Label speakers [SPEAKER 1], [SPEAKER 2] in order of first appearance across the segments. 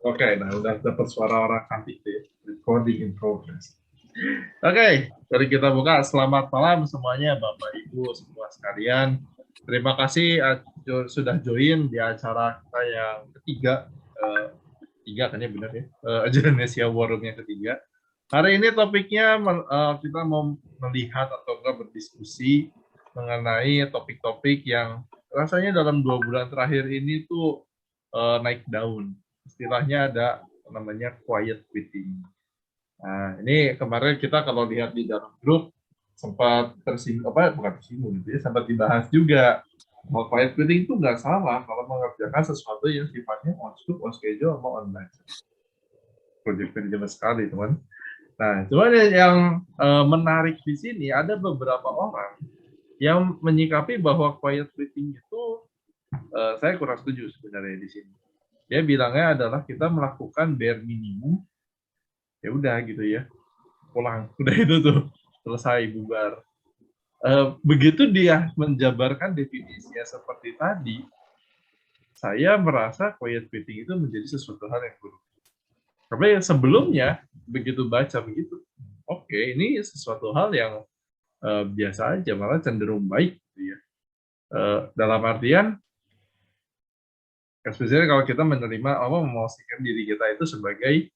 [SPEAKER 1] Oke, nah udah dapat suara orang cantik deh. Recording in progress. Oke, dari kita buka. Selamat malam semuanya, Bapak Ibu semua sekalian. Terima kasih sudah join di acara kita yang ketiga. Eh, Tiga kan ya benar ya. Indonesia War Room yang ketiga. Hari ini topiknya kita mau melihat atau enggak berdiskusi mengenai topik-topik yang rasanya dalam 2 bulan terakhir ini tuh naik daun. Istilahnya ada namanya quiet quitting. Nah, ini kemarin kita kalau lihat di dalam grup sempat tersinggung, apa bukan tersinggung gitu ya, sempat dibahas juga bahwa quiet quitting itu nggak salah kalau mengerjakan sesuatu yang sifatnya on scope, on schedule, atau on budget. Project manajemen sekali, teman. Nah, cuman yang menarik di sini ada beberapa orang yang menyikapi bahwa quiet quitting itu saya kurang setuju sebenarnya di sini. Dia bilangnya adalah kita melakukan bare minimum, ya udah gitu ya, pulang, udah itu tuh selesai bubar. Begitu dia menjabarkan definisinya seperti tadi, saya merasa quiet quitting itu menjadi sesuatu hal yang buruk. Karena yang sebelumnya begitu baca begitu, oke, ini sesuatu hal yang biasa aja, malah cenderung baik gitu ya. Dalam artian, especially kalau kita menerima apa memosisikan diri kita itu sebagai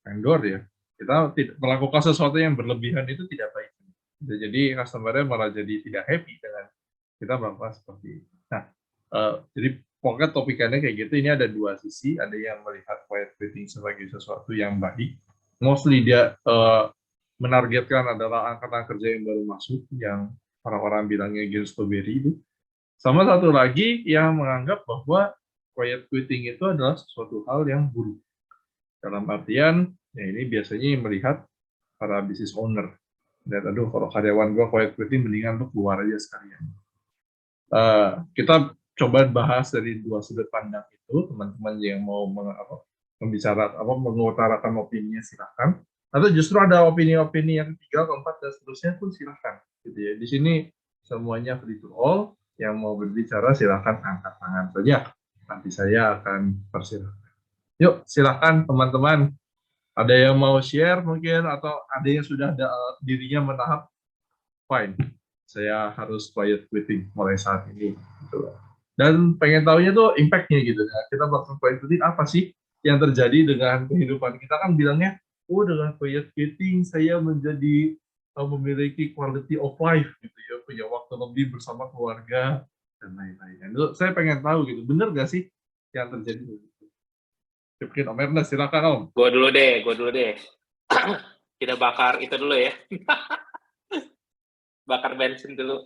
[SPEAKER 1] vendor ya, kita tidak melakukan sesuatu yang berlebihan itu tidak baik. Jadi customer-nya malah jadi tidak happy dengan kita melakukan seperti itu. Nah, jadi pokoknya topikannya kayak gitu. Ini ada dua sisi. Ada yang melihat quiet quitting sebagai sesuatu yang baik. Mostly dia menargetkan adalah angkatan kerja yang baru masuk, yang orang-orang bilangnya Gilsberry itu. Sama satu lagi yang menganggap bahwa quiet quitting itu adalah sesuatu hal yang buruk. Dalam artian, ya ini biasanya melihat para business owner. Lihat, aduh kalau karyawan gue quiet quitting, mendingan lu keluar aja sekalian. Kita coba bahas dari dua sudut pandang itu, teman-teman yang mau mengutarakan opininya silahkan. Atau justru ada opini-opini yang ketiga, keempat, dan seterusnya pun silahkan. Gitu ya. Di sini semuanya free to all. Yang mau berbicara silahkan angkat tangan saja. Nanti saya akan persilahkan. Yuk, silahkan teman-teman. Ada yang mau share mungkin, atau ada yang sudah ada dirinya menahap, fine. Saya harus quiet quitting mulai saat ini. Gitu. Dan pengen tahunya tuh impact-nya gitu. Nah, kita bakal quiet quitting apa sih yang terjadi dengan kehidupan kita, kan bilangnya, oh dengan quiet quitting saya menjadi memiliki quality of life gitu ya, punya waktu lebih bersama keluarga dan lain-lain. Saya pengen tahu gitu, bener gak sih yang terjadi? Mungkin Om Ernest, silakan Om.
[SPEAKER 2] Gue dulu deh. Kita bakar itu dulu ya. Bakar bensin dulu.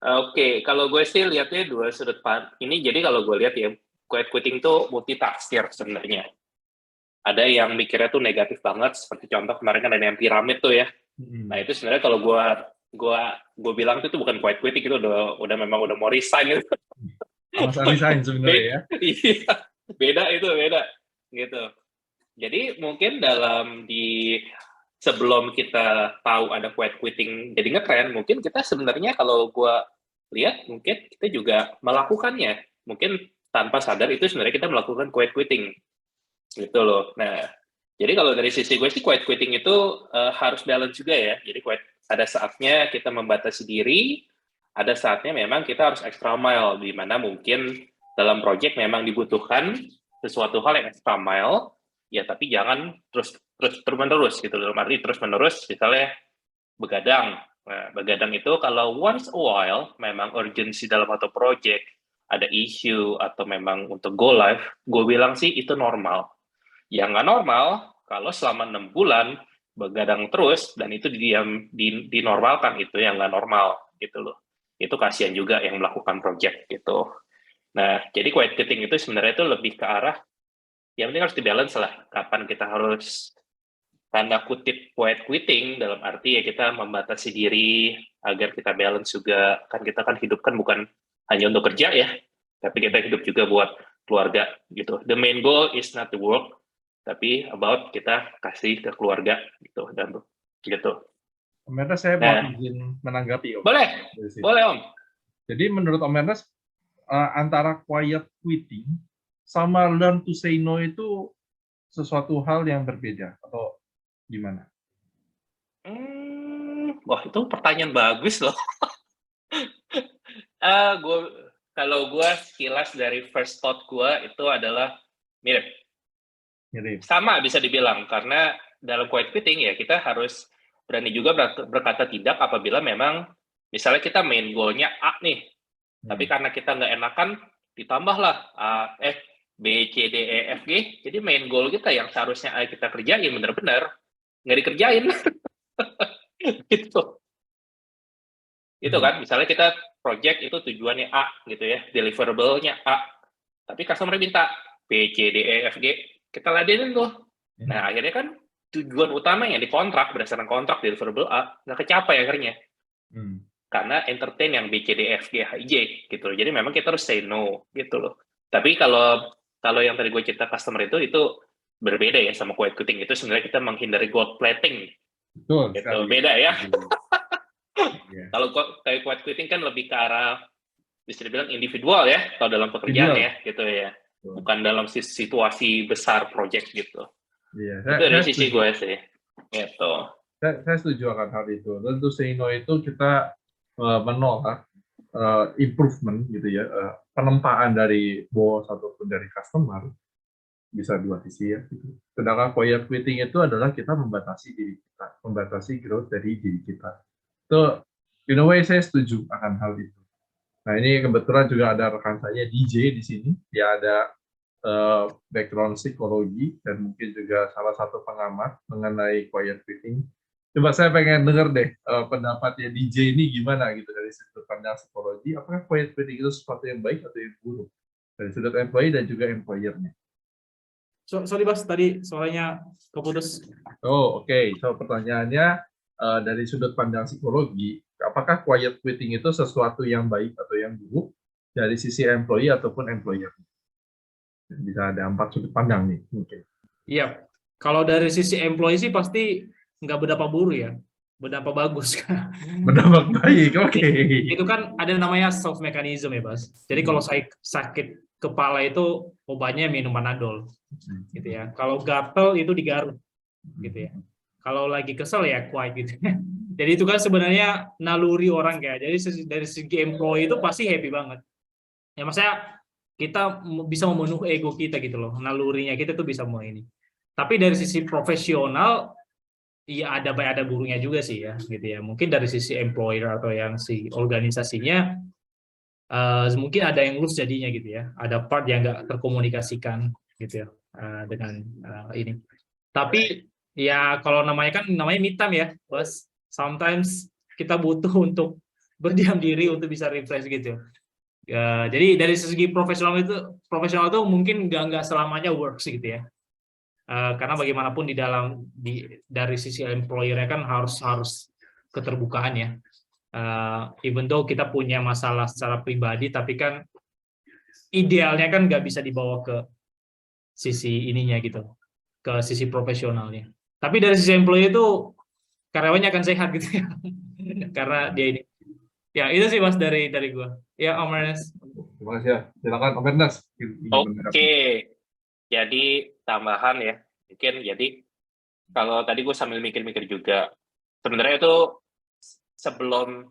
[SPEAKER 2] Oke, kalau gue sih lihatnya dua sudut pandang. Ini jadi kalau gue lihat ya, quiet quitting tuh multitafsir sebenarnya. Ada yang mikirnya tuh negatif banget, seperti contoh kemarin kan ada yang piramid tuh ya. Nah itu sebenarnya kalau gue bilang itu bukan quiet quitting, itu udah memang udah mau resign gitu.
[SPEAKER 1] Alasan resign sebenarnya ya.
[SPEAKER 2] Iya, beda gitu. Jadi mungkin sebelum kita tahu ada quiet quitting jadi ngetren, mungkin kita sebenarnya kalau gue lihat mungkin kita juga melakukannya. Mungkin tanpa sadar itu sebenarnya kita melakukan quiet quitting. Gitu loh. Nah, jadi kalau dari sisi gue sih quiet quitting itu harus balance juga ya. Jadi ada saatnya kita membatasi diri, ada saatnya memang kita harus extra mile, di mana mungkin dalam project memang dibutuhkan sesuatu hal yang extra mile, ya tapi jangan terus menerus gitu. Dalam arti terus menerus, misalnya begadang. Nah, begadang itu kalau once a while memang urgency dalam satu project, ada issue atau memang untuk go live, gue bilang sih itu normal. Yang nggak normal kalau selama 6 bulan begadang terus dan itu dinormalkan, itu yang nggak normal gitu loh. Itu kasihan juga yang melakukan project gitu. Nah, jadi quiet quitting itu sebenarnya itu lebih ke arah yang penting harus di-balance lah. Kapan kita harus tanda kutip quiet quitting, dalam arti ya kita membatasi diri agar kita balance juga. Kan kita kan hidup kan bukan hanya untuk kerja ya, tapi kita hidup juga buat keluarga gitu. The main goal is not the work, tapi about kita kasih ke keluarga gitu dan gitu.
[SPEAKER 1] Om Ernest, saya mau izin menanggapi Om.
[SPEAKER 2] Boleh Om.
[SPEAKER 1] Jadi menurut Om Ernest, antara quiet quitting sama learn to say no itu sesuatu hal yang berbeda atau gimana?
[SPEAKER 2] Wah, itu pertanyaan bagus loh. Kalau gue sekilas dari first thought gue itu adalah mirip.
[SPEAKER 1] Mirip.
[SPEAKER 2] Sama bisa dibilang, karena dalam quiet quitting ya kita harus berani juga berkata tidak apabila memang misalnya kita main goalnya A nih, tapi karena kita nggak enakan, ditambahlah B, C, D, E, F, G, jadi main goal kita yang seharusnya A kita kerjain bener-bener, nggak dikerjain. Gitu. Itu kan, misalnya kita project itu tujuannya A gitu ya, deliverable-nya A, tapi customer minta B, C, D, E, F, G, kita ladenin tuh. Nah, akhirnya kan tujuan utama yang dikontrak, berdasarkan kontrak deliverable A, nggak kecapai akhirnya. Karena entertain yang B, C, D, F, G, H, I, J, gitu loh. Jadi memang kita harus say no, gitu loh. Tapi kalau yang tadi gue cerita customer itu berbeda ya sama quiet quitting. Itu sebenarnya kita menghindari gold plating.
[SPEAKER 1] Betul.
[SPEAKER 2] Gitu. Beda ya. Kalau quiet quitting kan lebih ke arah bisa dibilang individual ya, kalau dalam pekerjaan ya, gitu ya. Bukan dalam situasi besar project gitu.
[SPEAKER 1] Iya,
[SPEAKER 2] itu dari sisi gue sih. Gitu.
[SPEAKER 1] Saya setuju akan hal itu. Tentu say no itu kita menolak improvement gitu ya, penempaan dari bos ataupun dari customer, bisa dua sisi ya. Gitu. Sedangkan quiet quitting itu adalah kita membatasi diri kita, membatasi growth dari diri kita. Itu in a way saya setuju akan hal itu. Nah ini kebetulan juga ada rekan saya DJ di sini, dia ada background psikologi dan mungkin juga salah satu pengamat mengenai quiet quitting. Coba saya pengen dengar deh pendapatnya DJ ini gimana gitu dari sudut pandang psikologi. Apakah quiet quitting itu sesuatu yang baik atau yang buruk dari sudut employee dan juga employer-nya?
[SPEAKER 3] Sorry Bas, tadi suaranya keputus.
[SPEAKER 1] Oh oke. So pertanyaannya dari sudut pandang psikologi, apakah quiet quitting itu sesuatu yang baik atau yang buruk dari sisi employee ataupun employer? Bisa ada 4 sudut pandang nih mungkin.
[SPEAKER 3] Iya, kalau dari sisi employee sih pasti nggak berdampak buruk ya, berdampak bagus.
[SPEAKER 1] Berdampak baik, oke.
[SPEAKER 3] Itu kan ada namanya soft mechanism ya, Bas. Jadi kalau saya sakit kepala itu obatnya minum Panadol, gitu ya. Kalau gatel itu digaruk, gitu ya. Kalau lagi kesel ya quiet gitu. Jadi itu kan sebenarnya naluri orang kayak. Jadi dari segi employee itu pasti happy banget. Ya maksudnya kita bisa memenuhi ego kita gitu loh, nalurinya kita tuh bisa mau ini. Tapi dari sisi profesional, iya ada baik ada buruknya juga sih ya, gitu ya. Mungkin dari sisi employer atau yang si organisasinya, mungkin ada yang lose jadinya gitu ya. Ada part yang nggak terkomunikasikan gitu ya dengan ini. Tapi ya kalau namanya me time ya, Bos. Sometimes kita butuh untuk berdiam diri untuk bisa refresh gitu. Ya, jadi dari segi profesional itu mungkin nggak selamanya works gitu ya. Karena bagaimanapun dari sisi employer-nya kan harus keterbukaan ya. Even though kita punya masalah secara pribadi, tapi kan idealnya kan nggak bisa dibawa ke sisi ininya gitu, ke sisi profesionalnya. Tapi dari sisi employer itu karyawannya akan sehat gitu ya, karena dia ini. Ya itu sih Mas dari gua. Ya Om Ernest.
[SPEAKER 1] Terima kasih ya. Silakan Om Ernest.
[SPEAKER 2] Oke. Jadi tambahan ya. Mungkin jadi kalau tadi gue sambil mikir-mikir juga, sebenarnya itu sebelum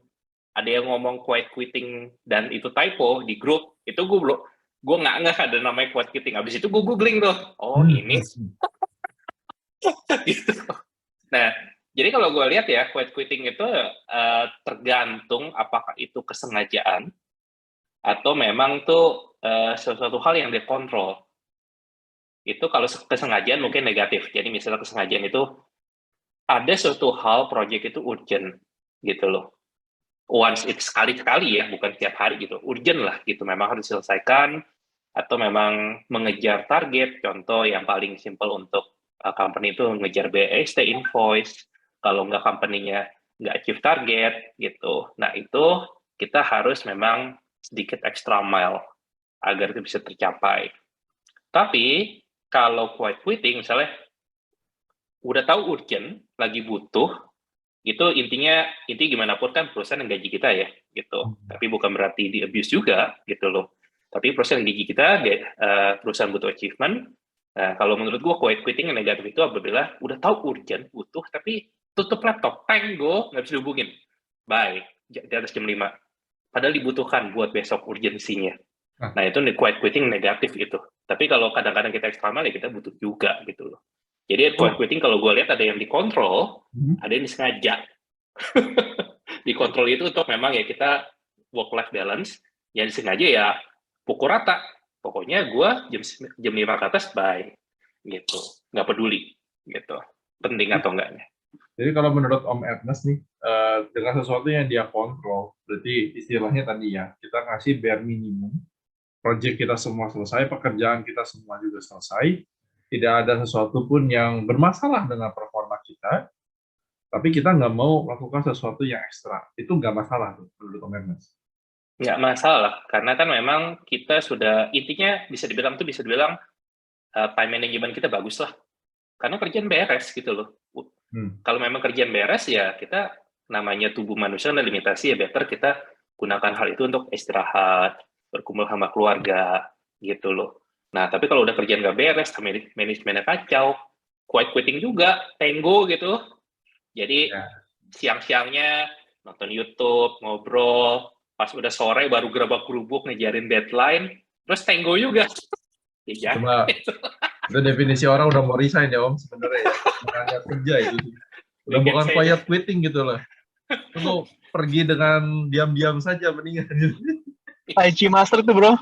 [SPEAKER 2] ada yang ngomong quiet quitting dan itu typo di grup, itu gue nggak ada namanya quiet quitting. Habis itu gue googling tuh, oh ini. Gitu. Nah, jadi kalau gue lihat ya, quiet quitting itu tergantung apakah itu kesengajaan atau memang tuh sesuatu hal yang dikontrol. Itu kalau kesengajaan mungkin negatif. Jadi misalnya kesengajaan itu ada suatu hal project itu urgent gitu loh. Once itu sekali-sekali ya, bukan tiap hari gitu. Urgent lah gitu, memang harus diselesaikan atau memang mengejar target. Contoh yang paling simple untuk company itu mengejar BST invoice. Kalau nggak company-nya nggak achieve target gitu. Nah itu kita harus memang sedikit extra mile agar itu bisa tercapai. Tapi kalau quiet quitting misalnya udah tahu urgent, lagi butuh, itu intinya gimana pun kan perusahaan yang gaji kita ya gitu. Tapi bukan berarti di abuse juga gitu loh. Tapi perusahaan gigi kita, perusahaan butuh achievement. Kalau menurut gue, quiet quitting yang negatif itu apabila udah tahu urgent, butuh, tapi tutup laptop, go, nggak bisa dihubungin. Bye, di atas jam 5. Padahal dibutuhkan buat besok urgensinya. Nah, itu quiet quitting negatif itu. Tapi kalau kadang-kadang kita extra mile, ya kita butuh juga gitu loh. Jadi quiet quitting kalau gue lihat ada yang dikontrol, ada yang disengaja. Dikontrol itu untuk memang ya kita work-life balance, yang disengaja ya pukul rata. Pokoknya gue jam 5 ke atas, bye. Gitu. Nggak peduli. Gitu. Penting atau enggaknya.
[SPEAKER 1] Jadi kalau menurut Om Ernest nih, dengan sesuatu yang dia kontrol, berarti istilahnya tadi ya, kita ngasih bare minimum, project kita semua selesai, pekerjaan kita semua juga selesai, tidak ada sesuatu pun yang bermasalah dengan performa kita, tapi kita nggak mau melakukan sesuatu yang ekstra. Itu nggak masalah tuh, menurut Om Ernest.
[SPEAKER 2] Nggak masalah, karena kan memang kita sudah, intinya bisa dibilang time management kita bagus lah. Karena kerjaan beres gitu loh. Kalau memang kerjaan beres ya kita, namanya tubuh manusia ada limitasi, ya better kita gunakan hal itu untuk istirahat, berkumpul sama keluarga, gitu loh. Nah, tapi kalau udah kerjaan nggak beres, manajemennya kacau, quiet quitting juga, tango gitu. Jadi siang-siangnya nonton YouTube, ngobrol, pas udah sore baru gerabak-gerubuk ngejarin deadline, terus tango juga. Ya,
[SPEAKER 1] cuma itu definisi orang udah mau resign ya Om sebenarnya. Menganggap kerja itu. Udah bukan quiet quitting gitu loh. Itu pergi dengan diam-diam saja mendingan gitu.
[SPEAKER 4] Tai Chi Master tuh bro.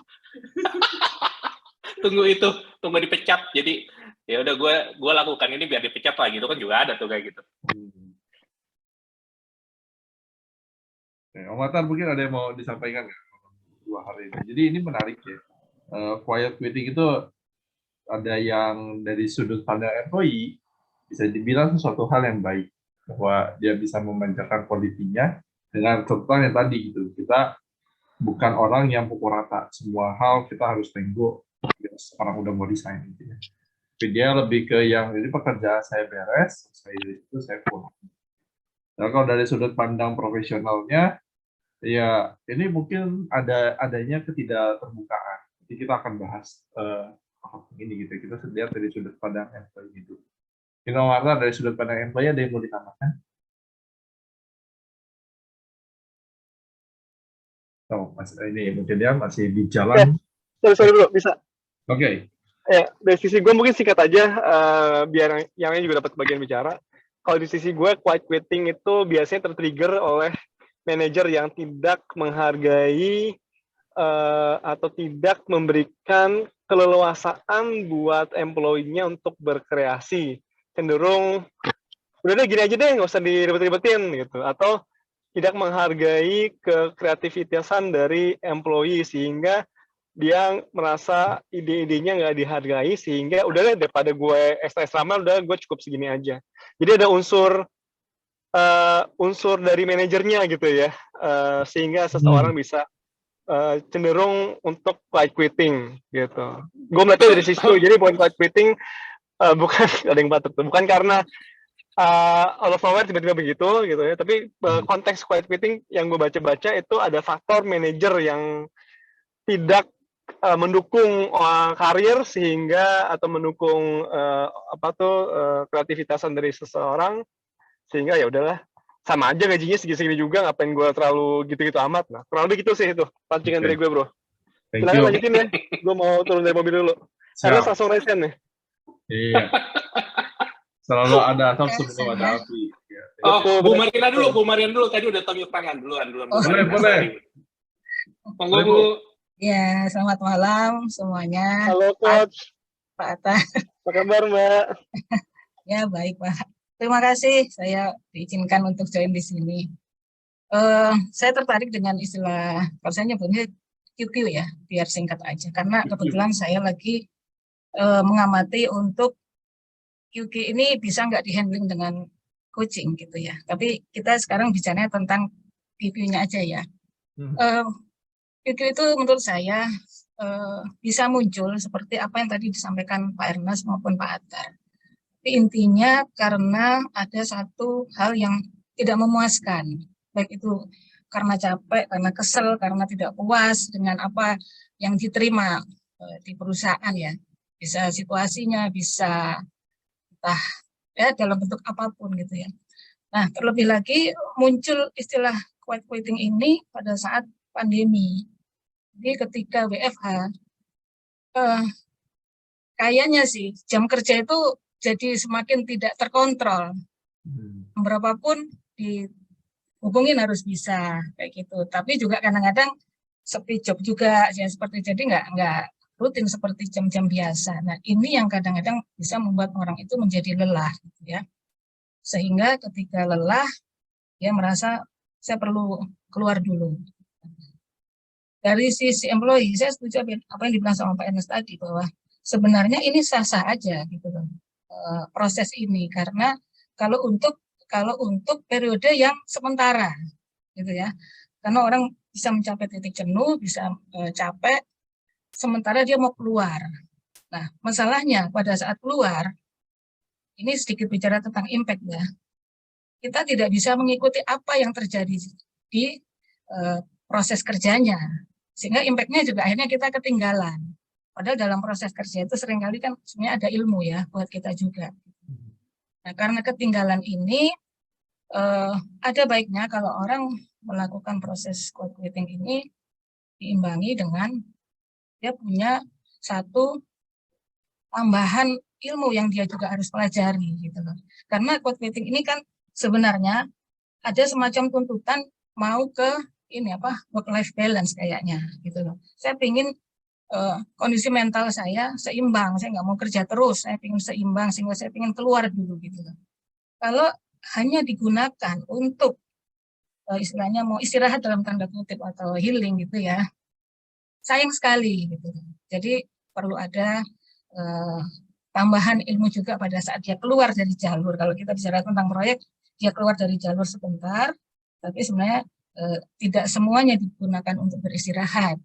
[SPEAKER 2] tunggu dipecat. Jadi ya udah gue lakukan ini biar dipecat lah gitu kan juga ada tuh kayak gitu.
[SPEAKER 1] Om Atar mungkin ada yang mau disampaikan nggak 2 hari ini. Jadi ini menarik ya. Quiet quitting itu ada yang dari sudut pandang employee bisa dibilang sesuatu hal yang baik bahwa dia bisa memanjakan quality-nya dengan contoh yang tadi gitu. Kita bukan orang yang pukul rata. Semua hal kita harus tengok orang udah mau desain gitu ya. Tapi dia lebih ke yang ini pekerjaan saya beres, saya dari itu saya pulang. Nah, kalau dari sudut pandang profesionalnya, ya ini mungkin adanya ketidakterbukaan. Jadi kita akan bahas ini gitu. Kita lihat dari sudut pandang employee itu. Kita warna dari sudut pandang employee ada yang mau ditambahkan? Oh, Mas ini mungkin dia masih di jalan.
[SPEAKER 4] Sorry bro, bisa.
[SPEAKER 1] Oke.
[SPEAKER 4] Ya, dari sisi gue mungkin singkat aja, biar yang lain juga dapat bagian bicara. Kalau di sisi gue, quiet quitting itu biasanya tertrigger oleh manajer yang tidak menghargai atau tidak memberikan keleluasaan buat employee-nya untuk berkreasi. Cenderung, udah deh gini aja deh, nggak usah diribet-ribetin gitu. Atau tidak menghargai kekreativitasan dari employee, sehingga dia merasa ide-idenya nggak dihargai, sehingga udah deh daripada gue extra mile, udah gue cukup segini aja. Jadi ada unsur dari manajernya gitu ya, sehingga seseorang bisa cenderung untuk quiet quitting gitu. Gue melihatnya dari sisi itu. Jadi poin quiet quitting bukan ada yang batuk tuh, bukan karena out of nowhere tiba-tiba begitu gitu ya, tapi konteks quiet quitting yang gue baca-baca itu ada faktor manajer yang tidak mendukung karir sehingga, atau mendukung kreativitasan dari seseorang, sehingga ya udahlah, sama aja gajinya segini-segini juga, ngapain gue terlalu gitu-gitu amat. Nah, kurang lebih gitu sih itu pancingan dari gue bro. Silahkan lanjutin ya, gue mau turun dari mobil dulu. Karena langsung resign nih.
[SPEAKER 1] Iya. Selalu ada asap sebelum ada api. Ya.
[SPEAKER 2] Oh, Bu Mariana dulu. Tadi udah tunjuk tangan duluan.
[SPEAKER 1] Boleh.
[SPEAKER 2] Monggo Bu.
[SPEAKER 5] Ya, selamat malam semuanya.
[SPEAKER 4] Halo Coach.
[SPEAKER 5] Pak Atta.
[SPEAKER 4] Apa kabar Mbak?
[SPEAKER 5] Ya, baik Pak. Terima kasih saya diizinkan untuk join di sini. Saya tertarik dengan istilah, kalau saya nyebutnya QQ ya, biar singkat aja. Karena kebetulan saya lagi mengamati untuk QQ ini bisa nggak di-handling dengan coaching gitu ya. Tapi kita sekarang bicaranya tentang QQ-nya aja ya. QQ itu menurut saya bisa muncul seperti apa yang tadi disampaikan Pak Ernest maupun Pak Atta. Tapi intinya karena ada satu hal yang tidak memuaskan, baik itu karena capek, karena kesel, karena tidak puas dengan apa yang diterima di perusahaan ya. Bisa situasinya, bisa entah ya dalam bentuk apapun gitu ya. Nah, terlebih lagi muncul istilah quiet quitting ini pada saat pandemi. Jadi ketika WFH, kayaknya sih jam kerja itu jadi semakin tidak terkontrol. Berapapun dihubungin harus bisa kayak gitu. Tapi juga kadang-kadang sepi job juga ya seperti jadi nggak rutin seperti jam-jam biasa. Nah ini yang kadang-kadang bisa membuat orang itu menjadi lelah, gitu ya. Sehingga ketika lelah dia merasa saya perlu keluar dulu. Dari sisi employee, saya setuju apa yang dibilang sama Pak Ernest tadi bahwa sebenarnya ini sah-sah aja gitu loh proses ini karena kalau untuk periode yang sementara gitu ya, karena orang bisa mencapai titik jenuh, bisa capek, sementara dia mau keluar. Nah masalahnya pada saat keluar, ini sedikit bicara tentang impact ya, kita tidak bisa mengikuti apa yang terjadi di proses kerjanya, sehingga impact-nya juga akhirnya kita ketinggalan. Padahal dalam proses kerja itu seringkali kan sebenarnya ada ilmu ya buat kita juga. Nah, karena ketinggalan ini ada baiknya kalau orang melakukan proses quiet quitting ini diimbangi dengan dia punya satu tambahan ilmu yang dia juga harus pelajari gitu loh. Karena quiet quitting ini kan sebenarnya ada semacam tuntutan mau ke ini work life balance kayaknya gitu loh. Saya ingin kondisi mental saya seimbang, saya nggak mau kerja terus, saya ingin seimbang sehingga saya ingin keluar dulu gitu loh. Kalau hanya digunakan untuk istilahnya mau istirahat dalam tanda kutip atau healing gitu ya, sayang sekali gitu. Jadi perlu ada tambahan ilmu juga pada saat dia keluar dari jalur. Kalau kita bicara tentang proyek, dia keluar dari jalur sebentar, tapi sebenarnya tidak semuanya digunakan untuk beristirahat.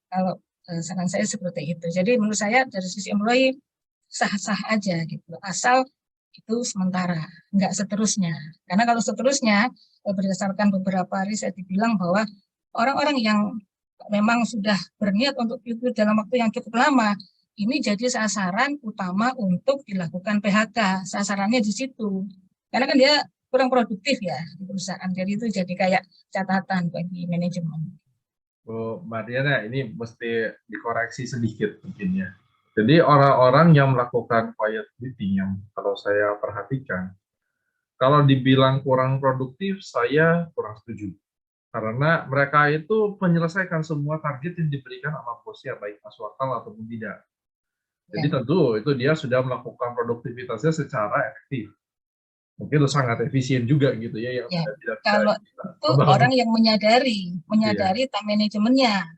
[SPEAKER 5] Kalau saran saya seperti itu. Jadi menurut saya dari sisi employee sah-sah aja gitu, asal itu sementara, nggak seterusnya. Karena kalau seterusnya berdasarkan beberapa riset dibilang bahwa orang-orang yang memang sudah berniat untuk itu dalam waktu yang cukup lama, ini jadi sasaran utama untuk dilakukan PHK. Sasarannya di situ. Karena kan dia kurang produktif ya di perusahaan. Jadi itu jadi kayak catatan bagi manajemen.
[SPEAKER 1] Bu Mariana, ini mesti dikoreksi sedikit mungkin ya. Jadi orang-orang yang melakukan quiet quitting yang kalau saya perhatikan, kalau dibilang kurang produktif, saya kurang setuju. Karena mereka itu menyelesaikan semua target yang diberikan sama bosnya, baik masuk akal ataupun tidak. Jadi tentu itu dia sudah melakukan produktivitasnya secara efektif. Mungkin itu sangat efisien juga gitu ya. Yang tidak
[SPEAKER 5] kalau itu orang yang menyadari time manajemennya,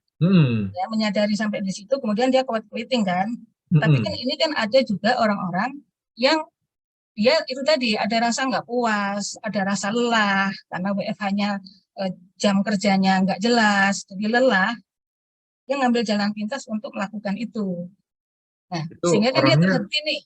[SPEAKER 5] ya menyadari sampai di situ, kemudian dia quiet quitting kan. Tapi kan ini kan ada juga orang-orang yang dia itu tadi ada rasa nggak puas, ada rasa lelah karena WFH-nya jam kerjanya nggak jelas, jadi lelah, dia ngambil jalan pintas untuk melakukan itu. Nah, itu sehingga kan dia terhenti nih.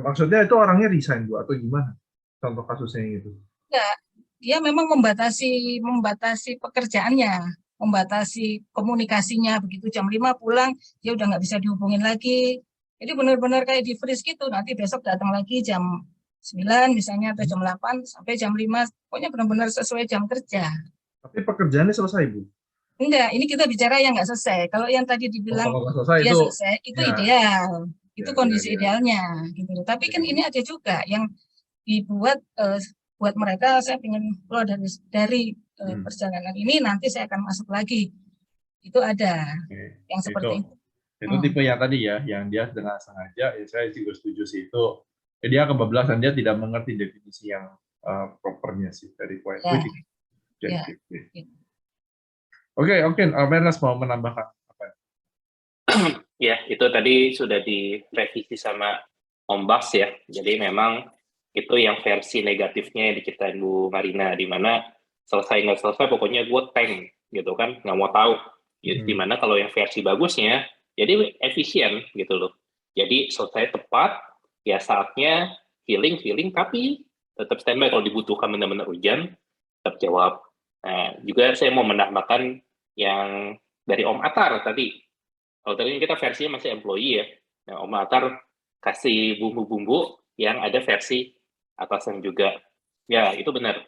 [SPEAKER 1] Maksudnya itu orangnya resign Bu atau gimana? Contoh kasusnya gitu.
[SPEAKER 5] Enggak, dia memang membatasi pekerjaannya, membatasi komunikasinya, begitu jam 5 pulang, dia udah nggak bisa dihubungin lagi. Jadi benar-benar kayak di freeze gitu, nanti besok datang lagi jam 9 misalnya atau jam 8 sampai jam 5, pokoknya benar-benar sesuai jam kerja.
[SPEAKER 1] Tapi pekerjaannya selesai Bu?
[SPEAKER 5] Enggak, ini kita bicara yang nggak selesai. Kalau yang tadi dibilang dia selesai, itu ya, ideal. Itu kondisi idealnya. Gitu. Tapi kan ini ada juga yang dibuat buat mereka, saya ingin keluar dari perjalanan ini, nanti saya akan masuk lagi. Itu ada yang seperti itu.
[SPEAKER 1] Itu tipe yang tadi ya, yang dia dengan sengaja, ya saya juga setuju sih itu. Jadi dia kebablasan, dia tidak mengerti definisi yang propernya sih dari quiet quitting. Oke, Ernest mau menambahkan apa?
[SPEAKER 2] Ya, itu tadi sudah direvisi sama Om Bas ya. Jadi memang itu yang versi negatifnya yang diceritain Bu Marina, di mana selesai nggak selesai pokoknya gue tank gitu kan, nggak mau tahu. Di mana kalau yang versi bagusnya, jadi efisien gitu loh. Jadi selesai tepat, ya saatnya healing, tapi tetap standby kalau dibutuhkan benar-benar urgent, tetap jawab. Nah, juga saya mau menambahkan yang dari Om Atar tadi. Kalau tadi kita versinya masih employee ya. Nah, Om Atar kasih bumbu-bumbu yang ada versi atasan juga. Ya, itu benar.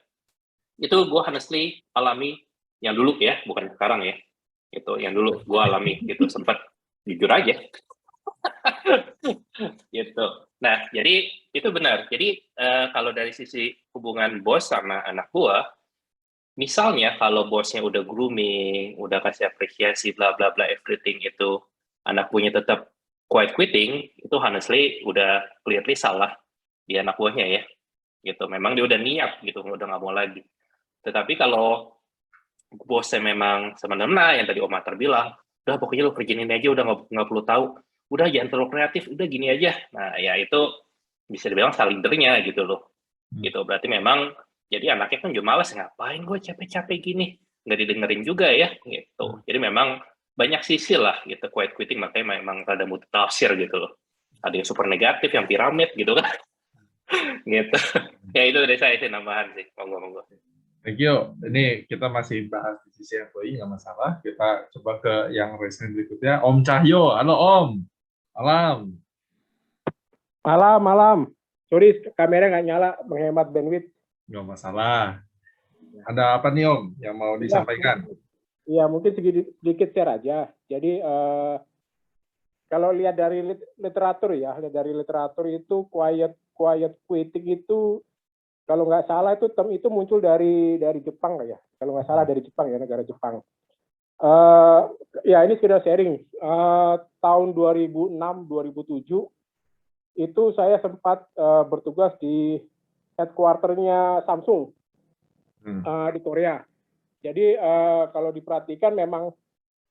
[SPEAKER 2] Itu gue honestly alami yang dulu ya, bukan sekarang ya. Itu yang dulu gue alami gitu, sempat jujur aja. Gitu. Nah, jadi itu benar. Jadi kalau dari sisi hubungan bos sama anak buah, misalnya kalau bosnya udah grooming, udah kasih apresiasi, bla bla bla, everything itu, anak buahnya tetap quiet quitting, itu honestly udah clearly salah di anak buahnya ya. Gitu. Memang dia udah niat gitu, udah nggak mau lagi. Tetapi kalau bosnya memang semena-mena yang tadi Om Atar bilang, udah pokoknya lo kerjain ini aja, udah nggak perlu tahu, udah jangan terlalu kreatif, udah gini aja. Nah ya itu bisa dibilang saling leadernya gitu loh. Gitu berarti memang jadi anaknya kan juga malas, ngapain gue capek-capek gini, nggak didengerin juga ya gitu. Jadi memang banyak sisi lah gitu quiet quitting, makanya memang ada multitafsir gitu loh. Ada yang super negatif, yang piramid gitu kan. Gitu. Ya itu dari saya sih nambahan sih. Monggo.
[SPEAKER 1] Thank you. Ini kita masih bahas di sisi employee, nggak masalah. Kita coba ke yang resen berikutnya. Om Cahyo. Halo Om. Malam.
[SPEAKER 6] Malam. Sorry, kamera nggak nyala, menghemat bandwidth.
[SPEAKER 1] Nggak masalah. Ada apa nih Om yang mau disampaikan?
[SPEAKER 6] Iya, mungkin sedikit share aja. Jadi, kalau lihat dari literatur ya, dari literatur itu quiet quitting itu, kalau nggak salah itu term itu muncul dari Jepang ya. Kalau nggak salah dari Jepang ya, negara Jepang. Ya ini sudah sharing. Tahun 2006-2007 itu saya sempat bertugas di headquarter-nya Samsung di Korea. Jadi kalau diperhatikan memang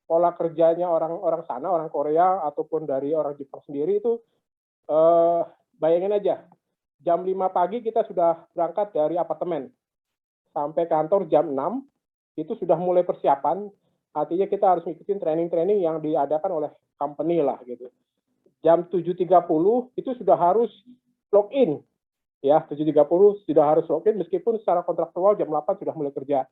[SPEAKER 6] pola kerjanya orang sana, orang Korea ataupun dari orang Jepang sendiri itu bayangin aja, jam 5 pagi kita sudah berangkat dari apartemen sampai kantor jam 6, itu sudah mulai persiapan, artinya kita harus ngikutin training-training yang diadakan oleh company lah gitu. Jam 7.30 itu sudah harus login, ya 7.30 sudah harus login meskipun secara kontraktual jam 8 sudah mulai kerja.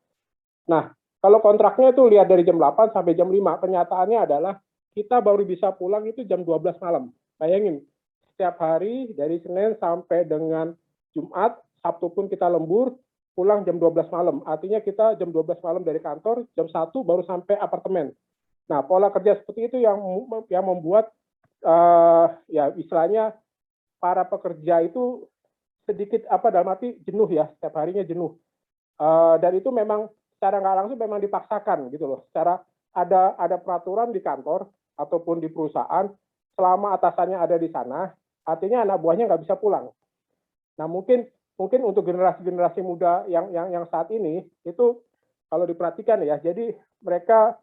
[SPEAKER 6] Nah, kalau kontraknya itu lihat dari jam 8 sampai jam 5, kenyataannya adalah kita baru bisa pulang itu jam 12 malam. Bayangin, setiap hari dari Senin sampai dengan Jumat, Sabtu pun kita lembur, pulang jam 12 malam. Artinya kita jam 12 malam dari kantor, jam 1 baru sampai apartemen. Nah, pola kerja seperti itu yang membuat ya istilahnya para pekerja itu sedikit dalam arti jenuh ya, setiap harinya jenuh. Dan itu memang secara nggak langsung memang dipaksakan gitu loh. Secara ada peraturan di kantor ataupun di perusahaan, selama atasannya ada di sana, artinya anak buahnya nggak bisa pulang. Nah mungkin untuk generasi muda yang saat ini itu kalau diperhatikan ya, jadi mereka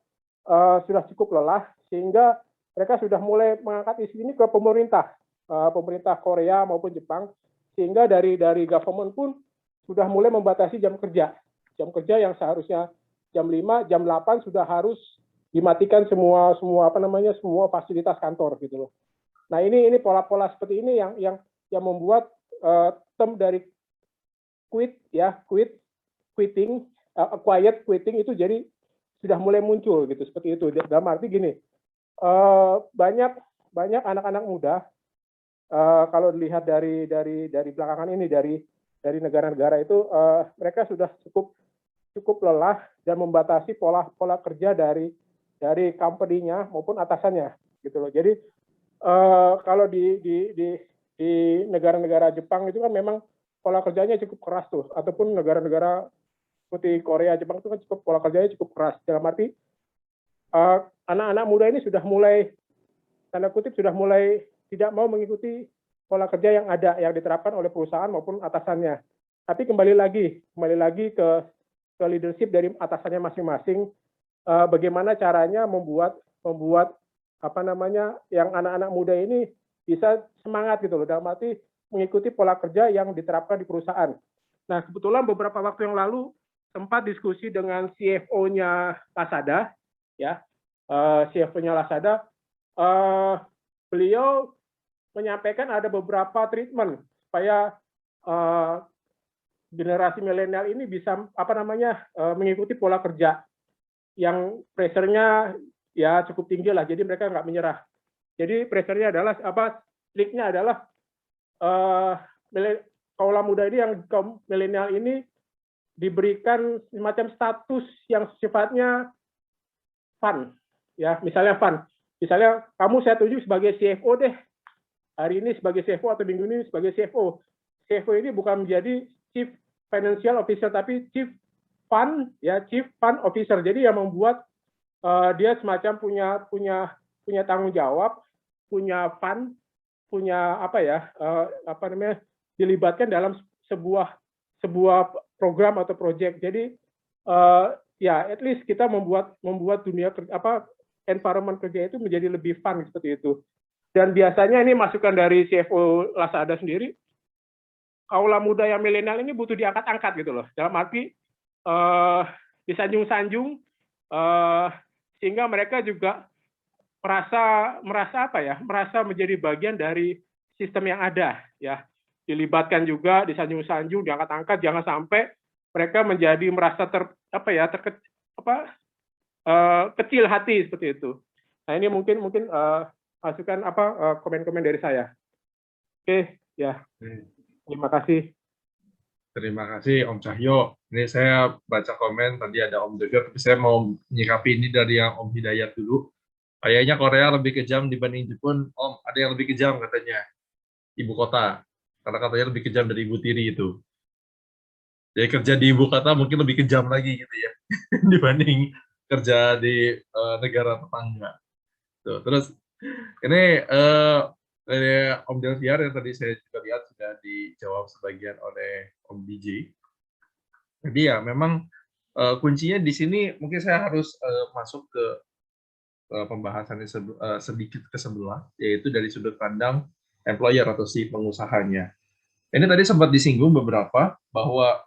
[SPEAKER 6] sudah cukup lelah sehingga mereka sudah mulai mengangkat isu ini ke pemerintah Korea maupun Jepang, sehingga dari government pun sudah mulai membatasi jam kerja yang seharusnya jam 5, jam 8 sudah harus dimatikan semua fasilitas kantor gitu loh. Nah ini pola-pola seperti ini yang membuat term dari quiet quitting itu jadi sudah mulai muncul gitu, seperti itu. Dalam arti gini, banyak anak-anak muda kalau dilihat dari belakangan ini dari negara-negara itu mereka sudah cukup lelah dan membatasi pola kerja dari company-nya maupun atasannya gitu loh. Jadi kalau di negara-negara Jepang itu kan memang pola kerjanya cukup keras tuh, ataupun negara-negara seperti Korea, Jepang itu kan pola kerjanya cukup keras. Dalam arti anak-anak muda ini sudah mulai, tanda kutip, sudah mulai tidak mau mengikuti pola kerja yang ada, yang diterapkan oleh perusahaan maupun atasannya. Tapi kembali lagi ke leadership dari atasannya masing-masing, bagaimana caranya membuat yang anak-anak muda ini bisa semangat gitu loh, dalam arti mengikuti pola kerja yang diterapkan di perusahaan. Nah, kebetulan beberapa waktu yang lalu sempat diskusi dengan CFO-nya Lazada, ya, CFO-nya Lazada, beliau menyampaikan ada beberapa treatment supaya generasi milenial ini bisa mengikuti pola kerja yang pressure-nya ya cukup tinggi lah, jadi mereka nggak menyerah. Jadi pressure-nya adalah triknya adalah kaula muda ini, yang kaum milenial ini diberikan semacam status yang sifatnya fun, ya, misalnya fun. Misalnya kamu saya tunjuk sebagai CFO deh, hari ini sebagai CFO atau minggu ini sebagai CFO. CFO ini bukan menjadi Chief Financial Officer, tapi Chief Fund, ya, Chief Fund Officer. Jadi yang membuat dia semacam punya tanggung jawab, punya fund, punya dilibatkan dalam sebuah program atau project. Jadi ya, at least kita membuat dunia environment kerja itu menjadi lebih fun seperti itu. Dan biasanya ini masukan dari CFO Lazada sendiri, kaula muda yang milenial ini butuh diangkat-angkat gitu loh. Dalam arti disanjung-sanjung sehingga mereka juga merasa menjadi bagian dari sistem yang ada, ya. Dilibatkan juga, disanjung-sanjung, diangkat-angkat, jangan sampai mereka menjadi merasa kecil hati seperti itu. Nah, ini mungkin masukan komen-komen dari saya. Oke, ya. Terima kasih.
[SPEAKER 1] Terima kasih Om Cahyo. Ini saya baca komen tadi ada Om Jojo, tapi saya mau menyikapi ini dari yang Om Hidayat dulu. Kayaknya Korea lebih kejam dibanding Jepun. Om, ada yang lebih kejam katanya. Ibu kota. Karena katanya lebih kejam dari Ibu Tiri itu. Jadi kerja di ibu kota mungkin lebih kejam lagi gitu ya. Dibanding kerja di negara tetangga. Tuh, terus ini dari Om Delviar yang tadi saya juga lihat sudah dijawab sebagian oleh Om DJ. Jadi ya memang kuncinya di sini mungkin saya harus masuk ke pembahasannya sedikit ke sebelah, yaitu dari sudut pandang employer atau si pengusahanya. Ini tadi sempat disinggung beberapa bahwa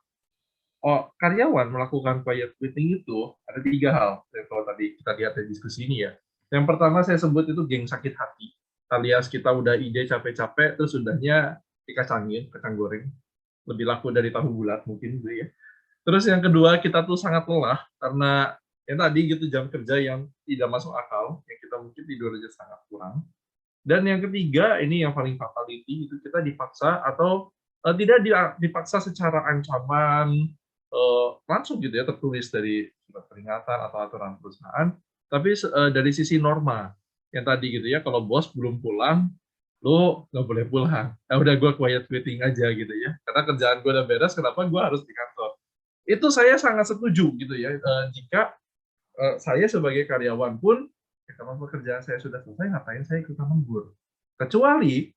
[SPEAKER 1] karyawan melakukan quiet quitting itu ada 3 hal. Kalau tadi kita lihat di diskusi ini ya. Yang pertama saya sebut itu geng sakit hati. Alias kita udah ide capek-capek, terus sudahnya dikacangin, kacang goreng. Lebih laku dari tahu bulat mungkin gitu ya. Terus yang kedua, kita tuh sangat lelah karena yang tadi gitu jam kerja yang tidak masuk akal, yang kita mungkin tidur aja sangat kurang. Dan yang ketiga, ini yang paling fatality, itu kita dipaksa atau tidak dipaksa secara ancaman langsung gitu ya, tertulis dari surat peringatan atau aturan perusahaan, tapi dari sisi norma yang tadi gitu ya, kalau bos belum pulang, lo nggak boleh pulang. Nah, udah gue quiet quitting aja gitu ya, karena kerjaan gue udah beres, kenapa gue harus di kantor? Itu saya sangat setuju gitu ya, jika saya sebagai karyawan pun, kalau pekerjaan saya sudah selesai, ngapain saya ikutan lembur? Kecuali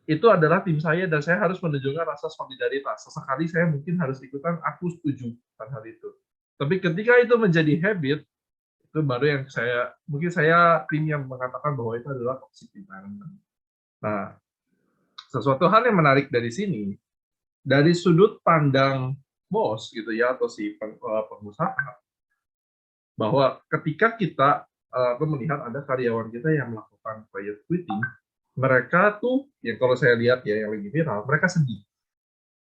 [SPEAKER 1] itu adalah tim saya dan saya harus menunjukkan rasa solidaritas. Sesekali saya mungkin harus ikutan, aku setuju tentang hal itu. Tapi ketika itu menjadi habit, itu baru yang mungkin saya tim yang mengatakan bahwa itu adalah toxic environment. Nah, sesuatu hal yang menarik dari sini, dari sudut pandang bos gitu ya, atau si pengusaha, bahwa ketika kita melihat ada karyawan kita yang melakukan quiet quitting, mereka tuh, ya kalau saya lihat ya yang lagi viral, mereka sedih.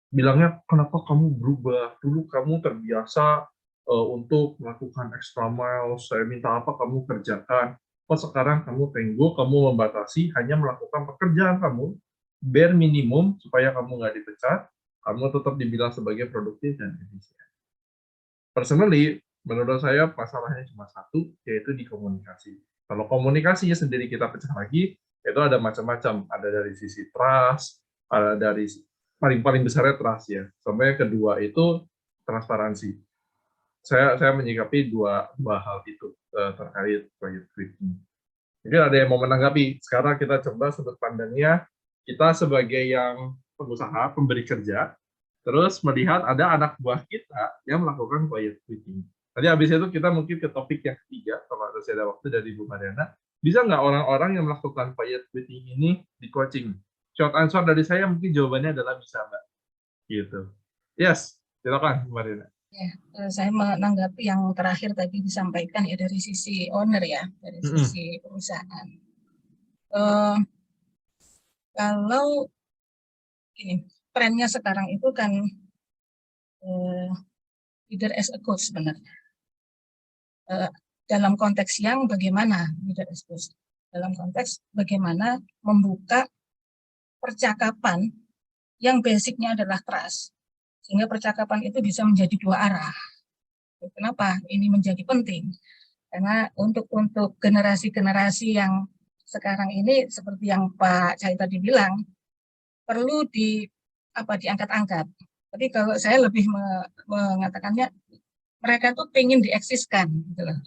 [SPEAKER 1] Bilangnya, kenapa kamu berubah? Dulu kamu terbiasa untuk melakukan extra mile, saya minta apa kamu kerjakan. Kok sekarang kamu tenggo, kamu membatasi hanya melakukan pekerjaan kamu, bare minimum, supaya kamu nggak dipecat, kamu tetap dibilang sebagai produktif dan efisien. Personally, menurut saya masalahnya cuma satu, yaitu di komunikasi. Kalau komunikasinya sendiri kita pecah lagi, itu ada macam-macam. Ada dari sisi trust, ada dari paling besarnya trust ya. Sampai yang kedua itu transparansi. Saya menyikapi dua hal itu terkait quiet quitting. Mungkin ada yang mau menanggapi. Sekarang kita coba sudut pandangnya, kita sebagai yang pengusaha, pemberi kerja, terus melihat ada anak buah kita yang melakukan quiet quitting. Tadi habis itu kita mungkin ke topik yang ketiga, kalau masih ada waktu dari Bu Mariana. Bisa nggak orang-orang yang melakukan quiet quitting ini di coaching? Short answer dari saya mungkin jawabannya adalah bisa, Mbak. Gitu. Yes, silakan Bu Mariana.
[SPEAKER 5] Ya, saya menanggapi yang terakhir tadi disampaikan ya dari sisi owner ya, dari sisi perusahaan. Kalau ini trennya sekarang itu kan leader as a coach sebenarnya. Dalam konteks yang bagaimana leader as coach? Dalam konteks bagaimana membuka percakapan yang basicnya adalah trust, sehingga percakapan itu bisa menjadi dua arah. Kenapa ini menjadi penting? Karena untuk generasi-generasi yang sekarang ini seperti yang Pak Cahyo tadi bilang, perlu diangkat-angkat. Tapi kalau saya lebih mengatakannya, mereka tuh pengen dieksiskan, gitu loh.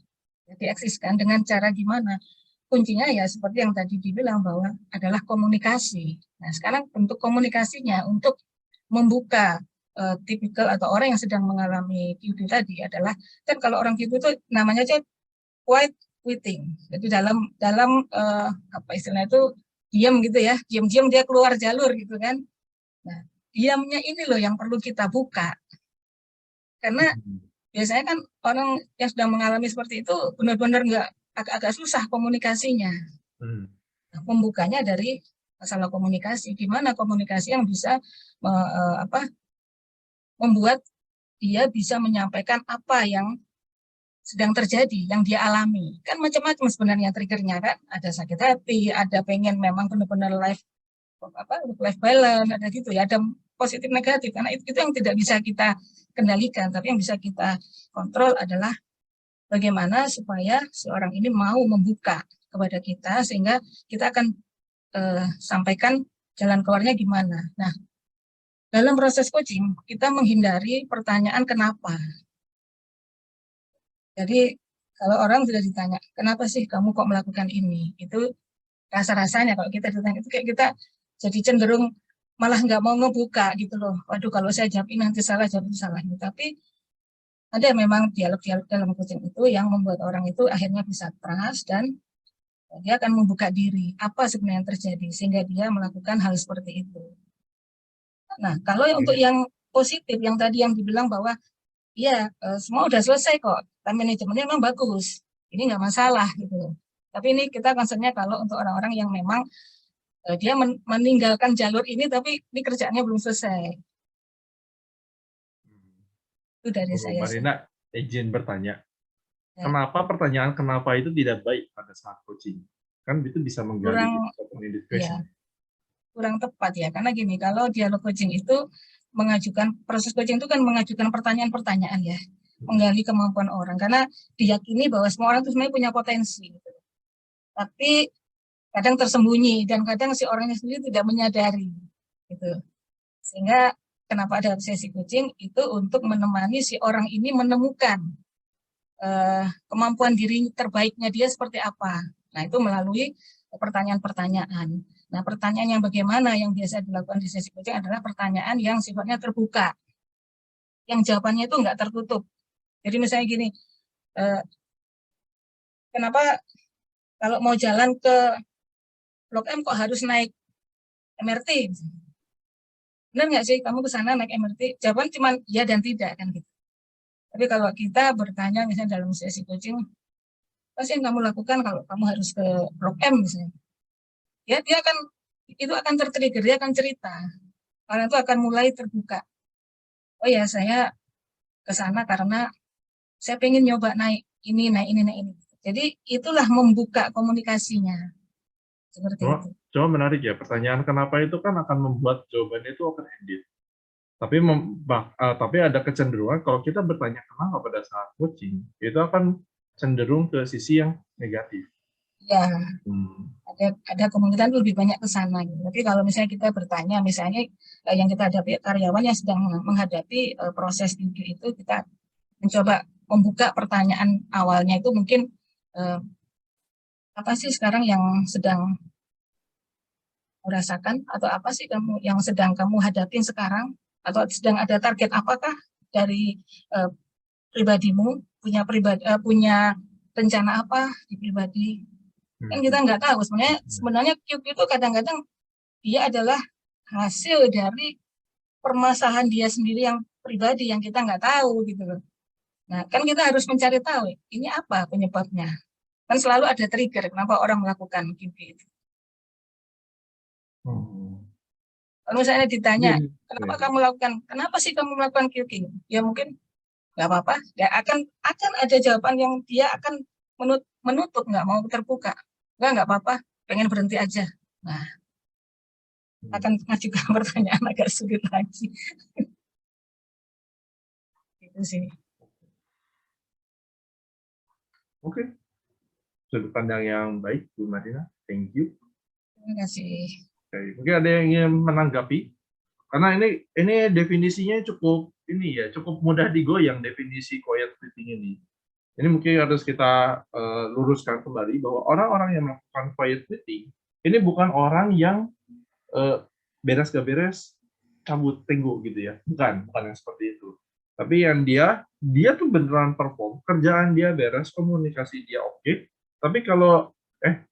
[SPEAKER 5] Dieksiskan dengan cara gimana? Kuncinya ya seperti yang tadi dibilang bahwa adalah komunikasi. Nah sekarang bentuk komunikasinya untuk membuka tipikal atau orang yang sedang mengalami QT tadi adalah, kan kalau orang QT itu namanya aja quiet quitting. Jadi dalam apa istilahnya itu diam gitu ya, diam-diam dia keluar jalur gitu kan. Nah, diamnya ini loh yang perlu kita buka. Karena biasanya kan orang yang sedang mengalami seperti itu benar-benar agak susah komunikasinya. Nah, membukanya dari masalah komunikasi. Gimana komunikasi yang bisa membuat dia bisa menyampaikan apa yang sedang terjadi, yang dia alami. Kan macam-macam sebenarnya triggernya kan. Ada sakit hati, ada pengen memang benar-benar life balance, ada gitu ya, ada positif negatif. Karena itu yang tidak bisa kita kendalikan, tapi yang bisa kita kontrol adalah bagaimana supaya seorang ini mau membuka kepada kita, sehingga kita akan sampaikan jalan keluarnya gimana. Nah, dalam proses coaching, kita menghindari pertanyaan kenapa. Jadi kalau orang sudah ditanya, kenapa sih kamu kok melakukan ini? Itu rasa-rasanya kalau kita ditanya itu kayak kita jadi cenderung malah nggak mau ngebuka gitu loh. Waduh kalau saya jawab ini nanti salah, jawab itu salah. Tapi ada memang dialog-dialog dalam coaching itu yang membuat orang itu akhirnya bisa trust dan dia akan membuka diri. Apa sebenarnya yang terjadi sehingga dia melakukan hal seperti itu. Nah kalau untuk yang positif, yang tadi yang dibilang bahwa ya, semua udah selesai kok. Time manajemennya memang bagus. Ini nggak masalah gitu. Tapi ini kita concernnya kalau untuk orang-orang yang memang dia meninggalkan jalur ini, tapi ini kerjaannya belum selesai. Itu dari saya.
[SPEAKER 1] Marina, izin bertanya.
[SPEAKER 5] Ya.
[SPEAKER 1] Kenapa pertanyaan kenapa itu tidak baik pada saat coaching? Kan itu bisa menggali
[SPEAKER 5] kurang tepat ya. Karena gini, kalau dialog coaching itu proses coaching itu kan mengajukan pertanyaan-pertanyaan ya, menggali kemampuan orang, karena diyakini bahwa semua orang itu sebenarnya punya potensi, gitu. Tapi kadang tersembunyi dan kadang si orangnya sendiri tidak menyadari, gitu. Sehingga kenapa ada sesi coaching itu untuk menemani si orang ini menemukan kemampuan diri terbaiknya dia seperti apa. Nah itu melalui pertanyaan-pertanyaan. Nah, pertanyaan yang bagaimana yang biasa dilakukan di sesi coaching adalah pertanyaan yang sifatnya terbuka, yang jawabannya itu enggak tertutup. Jadi misalnya gini, kenapa kalau mau jalan ke Blok M kok harus naik MRT? Benar nggak sih kamu ke sana naik MRT? Jawaban cuma ya dan tidak kan gitu. Tapi kalau kita bertanya misalnya dalam sesi coaching, apa sih yang kamu lakukan kalau kamu harus ke Blok M misalnya? Ya dia akan tertrigger, dia akan cerita. Orang itu akan mulai terbuka. Oh ya, saya ke sana karena saya pengen nyoba naik ini. Jadi itulah membuka komunikasinya. Seperti itu.
[SPEAKER 1] Coba menarik ya, pertanyaan kenapa itu kan akan membuat jawabannya itu open-ended. Tapi ada kecenderungan kalau kita bertanya kenapa pada saat coaching, itu akan cenderung ke sisi yang negatif.
[SPEAKER 5] Ya, ada kemungkinan lebih banyak ke sana. Tapi kalau misalnya kita bertanya, misalnya yang kita hadapi karyawan yang sedang menghadapi proses QQ itu, kita mencoba membuka pertanyaan awalnya itu mungkin apa sih sekarang yang sedang merasakan, atau apa sih kamu yang sedang kamu hadapin sekarang, atau sedang ada target apakah dari pribadimu, punya rencana apa di pribadi. Kan kita nggak tahu sebenarnya QQ itu kadang-kadang dia adalah hasil dari permasalahan dia sendiri yang pribadi yang kita nggak tahu gitu loh. Nah kan kita harus mencari tahu ini apa penyebabnya. Kan selalu ada trigger kenapa orang melakukan QQ itu. Kalau misalnya ditanya,
[SPEAKER 1] Ini-
[SPEAKER 5] kenapa kamu lakukan? Kenapa sih kamu melakukan QQ? Ya mungkin nggak apa-apa. Ya akan ada jawaban yang dia akan menutup, nggak mau terbuka. Nggak apa-apa. Pengen berhenti aja. Nah, akan mengajukan pertanyaan agak sulit lagi. Itu sih.
[SPEAKER 1] Oke, sudut pandang yang baik, Bu Marina. Thank you.
[SPEAKER 5] Terima kasih.
[SPEAKER 1] Oke, mungkin ada yang ingin menanggapi? Karena ini definisinya cukup cukup mudah digoyang definisi quiet quitting ini. Ini mungkin harus kita luruskan kembali bahwa orang-orang yang melakukan quiet quitting ini bukan orang yang beres gak beres cabut tenggo gitu ya, bukan yang seperti itu. Tapi yang dia tuh beneran perform, kerjaan dia beres, komunikasi dia oke. Tapi kalau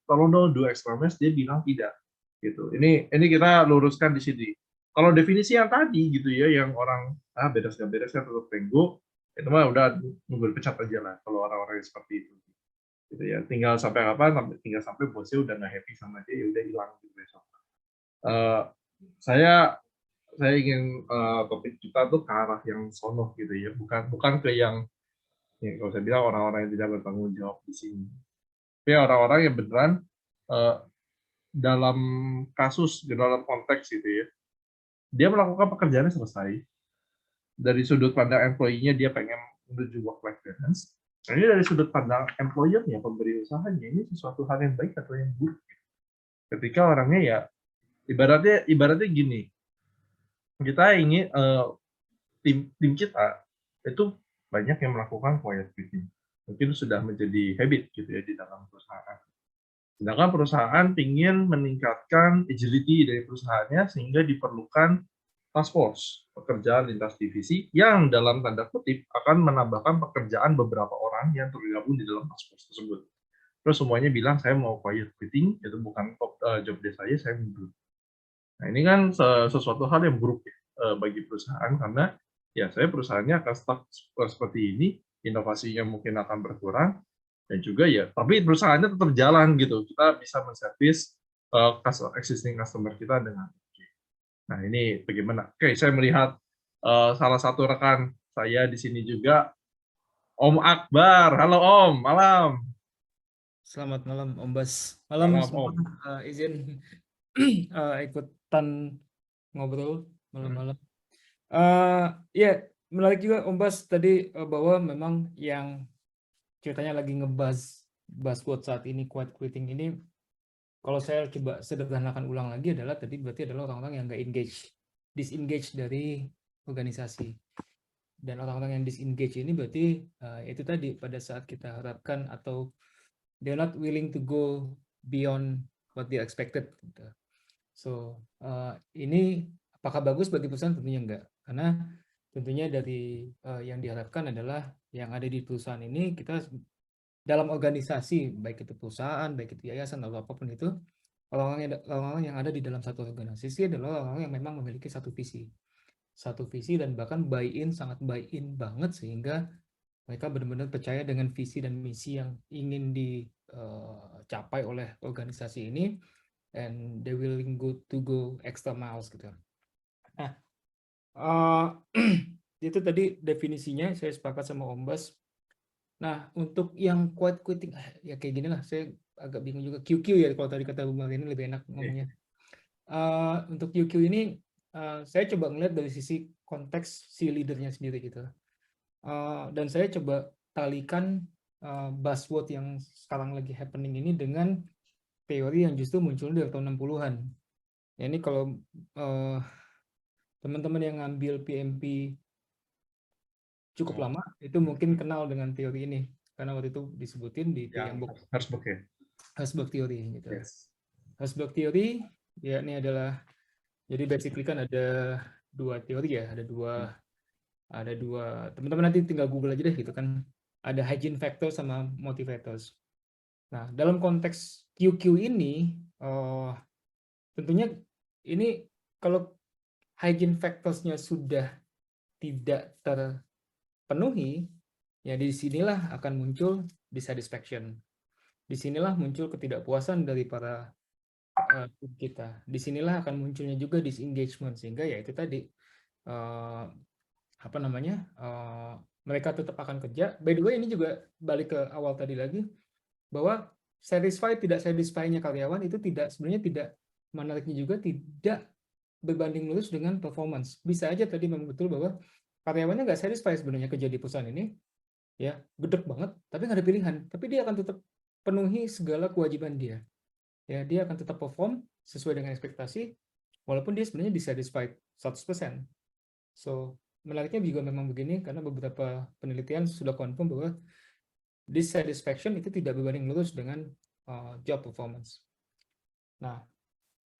[SPEAKER 1] tolong dong do extra match, dia bilang tidak gitu. Ini kita luruskan di sini. Kalau definisi yang tadi gitu ya, yang orang beres gak beres kan tetap tenggo, itu mah udah nunggu dipecat aja lah kalau orang-orang yang seperti itu gitu ya. Tinggal sampai kapan, tinggal sampai bosnya udah nggak happy sama dia, ya udah hilang gitu besok. Saya ingin topik kita tuh ke arah yang sono gitu ya, bukan ke yang kalau saya bilang orang-orang yang tidak bertanggung jawab di sini, tapi orang-orang yang beneran dalam dalam konteks gitu ya, dia melakukan pekerjaannya selesai dari sudut pandang employee-nya, dia pengen menuju work-life balance. Nah, ini dari sudut pandang employer-nya, pemberi usahanya, ini sesuatu hal yang baik atau yang buruk? Ketika orangnya ya ibaratnya gini, kita ingin tim kita itu banyak yang melakukan quiet quitting, mungkin sudah menjadi habit gitu ya di dalam perusahaan. Sedangkan perusahaan ingin meningkatkan agility dari perusahaannya sehingga diperlukan task force, pekerjaan lintas divisi yang dalam tanda kutip akan menambahkan pekerjaan beberapa orang yang tergabung di dalam task force tersebut. Terus semuanya bilang saya mau quiet quitting, itu bukan job desk saya mundur. Nah, ini kan sesuatu hal yang buruk ya bagi perusahaan, karena ya saya perusahaannya akan stuck seperti ini, inovasinya mungkin akan berkurang, dan juga ya, tapi perusahaannya tetap jalan gitu. Kita bisa menservis existing customer kita dengan oke. Nah, ini bagaimana? Oke, saya melihat salah satu rekan saya di sini juga, Om Akbar. Halo Om, malam.
[SPEAKER 3] Selamat malam Om Bas. Malam
[SPEAKER 1] Malam,
[SPEAKER 3] semua.
[SPEAKER 1] Om.
[SPEAKER 3] Izin ikutan ngobrol malam-malam. Ya, menarik juga Om Bas tadi bahwa memang yang ceritanya lagi buzzword saat ini, quiet quitting ini, kalau saya coba sederhanakan ulang lagi adalah tadi berarti adalah orang-orang yang nggak disengage dari organisasi. Dan orang-orang yang disengage ini berarti itu tadi pada saat kita harapkan atau they're not willing to go beyond what they expected. So ini apakah bagus bagi perusahaan? Tentunya enggak, karena tentunya dari yang diharapkan adalah yang ada di perusahaan ini, kita dalam organisasi, baik itu perusahaan, baik itu yayasan atau apapun itu, orang-orang yang ada di dalam satu organisasi adalah orang-orang yang memang memiliki satu visi dan bahkan sangat buy-in banget, sehingga mereka benar-benar percaya dengan visi dan misi yang ingin dicapai oleh organisasi ini, and they willing to go extra miles gitu. Nah, itu tadi definisinya, saya sepakat sama Om Bas. Nah, untuk yang quiet quitting, ya kayak gini lah, saya agak bingung juga. QQ ya, kalau tadi kata Bu Marina lebih enak ngomongnya. Untuk QQ ini, saya coba ngeliat dari sisi konteks si leadernya sendiri gitu. Dan saya coba talikan buzzword yang sekarang lagi happening ini dengan teori yang justru muncul dari tahun 60-an. Ya, ini kalau teman-teman yang ngambil PMP cukup lama, itu mungkin kenal dengan teori ini. Karena waktu itu disebutin di Herzberg Theory. Gitu.
[SPEAKER 1] Yes.
[SPEAKER 3] Herzberg Theory, ya ini adalah, jadi basically kan ada dua teori ya, ada dua, teman-teman nanti tinggal Google aja deh gitu kan, ada hygiene factors sama motivators. Nah, dalam konteks QQ ini, tentunya ini kalau hygiene factors-nya sudah tidak terpenuhi, ya di sinilah akan muncul dissatisfaction. Di sinilah muncul ketidakpuasan dari para
[SPEAKER 7] tim kita. Disinilah akan munculnya juga disengagement, sehingga ya itu tadi apa namanya, mereka tetap akan kerja. By the way, ini juga balik ke awal tadi lagi, bahwa tidak satisfy-nya karyawan itu sebenarnya tidak, menariknya juga tidak berbanding lurus dengan performance. Bisa aja tadi memang betul bahwa karyawannya nggak satisfy sebenarnya kerja di perusahaan ini, ya gedek banget, tapi nggak ada pilihan. Tapi dia akan tetap penuhi segala kewajiban dia. Ya, dia akan tetap perform sesuai dengan ekspektasi, walaupun dia sebenarnya dissatisfied 100%. So, menariknya juga memang begini, karena beberapa penelitian sudah confirm bahwa dissatisfaction itu tidak berbanding lurus dengan job performance. Nah,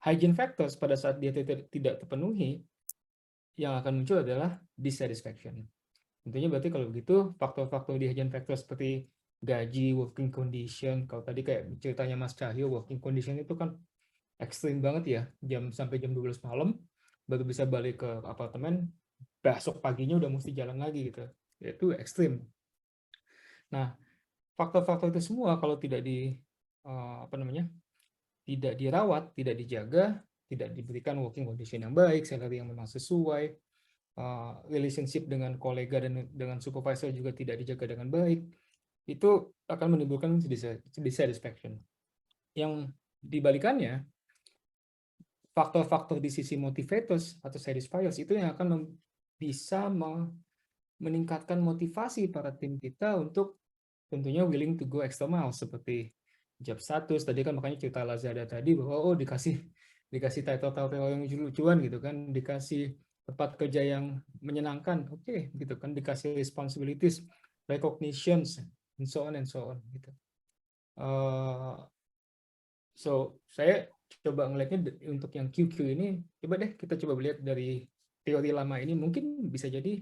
[SPEAKER 7] hygiene factors pada saat dia tidak terpenuhi, yang akan muncul adalah dissatisfaction. Tentunya berarti kalau begitu, faktor-faktor di hygiene factor seperti gaji, working condition, kalau tadi kayak ceritanya Mas Cahyo, working condition itu kan ekstrim banget ya, sampai jam 12 malam, baru bisa balik ke apartemen, besok paginya udah mesti jalan lagi gitu. Itu ekstrim. Nah, faktor-faktor itu semua kalau tidak tidak dirawat, tidak dijaga, tidak diberikan working condition yang baik, salary yang memang sesuai, relationship dengan kolega dan dengan supervisor juga tidak dijaga dengan baik, itu akan menimbulkan dissatisfaction. Yang dibalikannya, faktor-faktor di sisi motivators atau satisfiers itu yang akan bisa meningkatkan motivasi para tim kita untuk tentunya willing to go extra mile, seperti job status tadi kan, makanya cerita Lazada tadi bahwa dikasih title yang lucu-lucuan gitu kan, dikasih tempat kerja yang menyenangkan, oke, gitu kan, dikasih responsibilities, recognitions, and so on gitu. So saya coba ngelihatnya untuk yang QQ ini, coba deh kita coba lihat dari teori lama ini, mungkin bisa jadi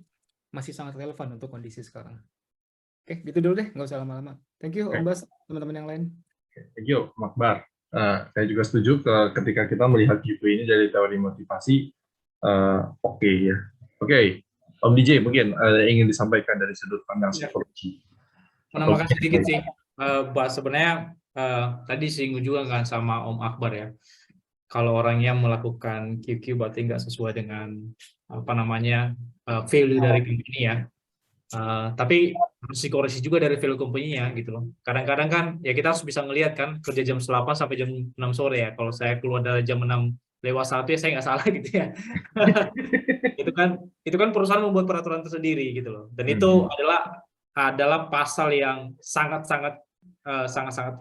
[SPEAKER 7] masih sangat relevan untuk kondisi sekarang. Oke, gitu dulu deh, nggak usah lama-lama. Thank you, Om Bas, teman-teman yang lain.
[SPEAKER 1] Thank you, Makbar. Saya juga setuju ketika kita melihat QQ ini dari teori motivasi, oke ya. Oke, Om DJ mungkin ingin disampaikan dari sudut pandang psikologi.
[SPEAKER 3] Menambahkan sedikit sih, Bas, sebenarnya tadi singgung juga kan sama Om Akbar ya. Kalau orangnya melakukan QQ berarti nggak sesuai dengan value dari company ya. Tapi harus dikoreksi juga dari value company-nya gitu loh. Kadang-kadang kan ya kita harus bisa ngelihat kan, kerja jam 8 sampai jam 6 sore ya. Kalau saya keluar dari jam 6 lewat 1 ya saya nggak salah gitu ya. itu kan perusahaan membuat peraturan tersendiri gitu loh. Dan itu adalah pasal yang sangat-sangat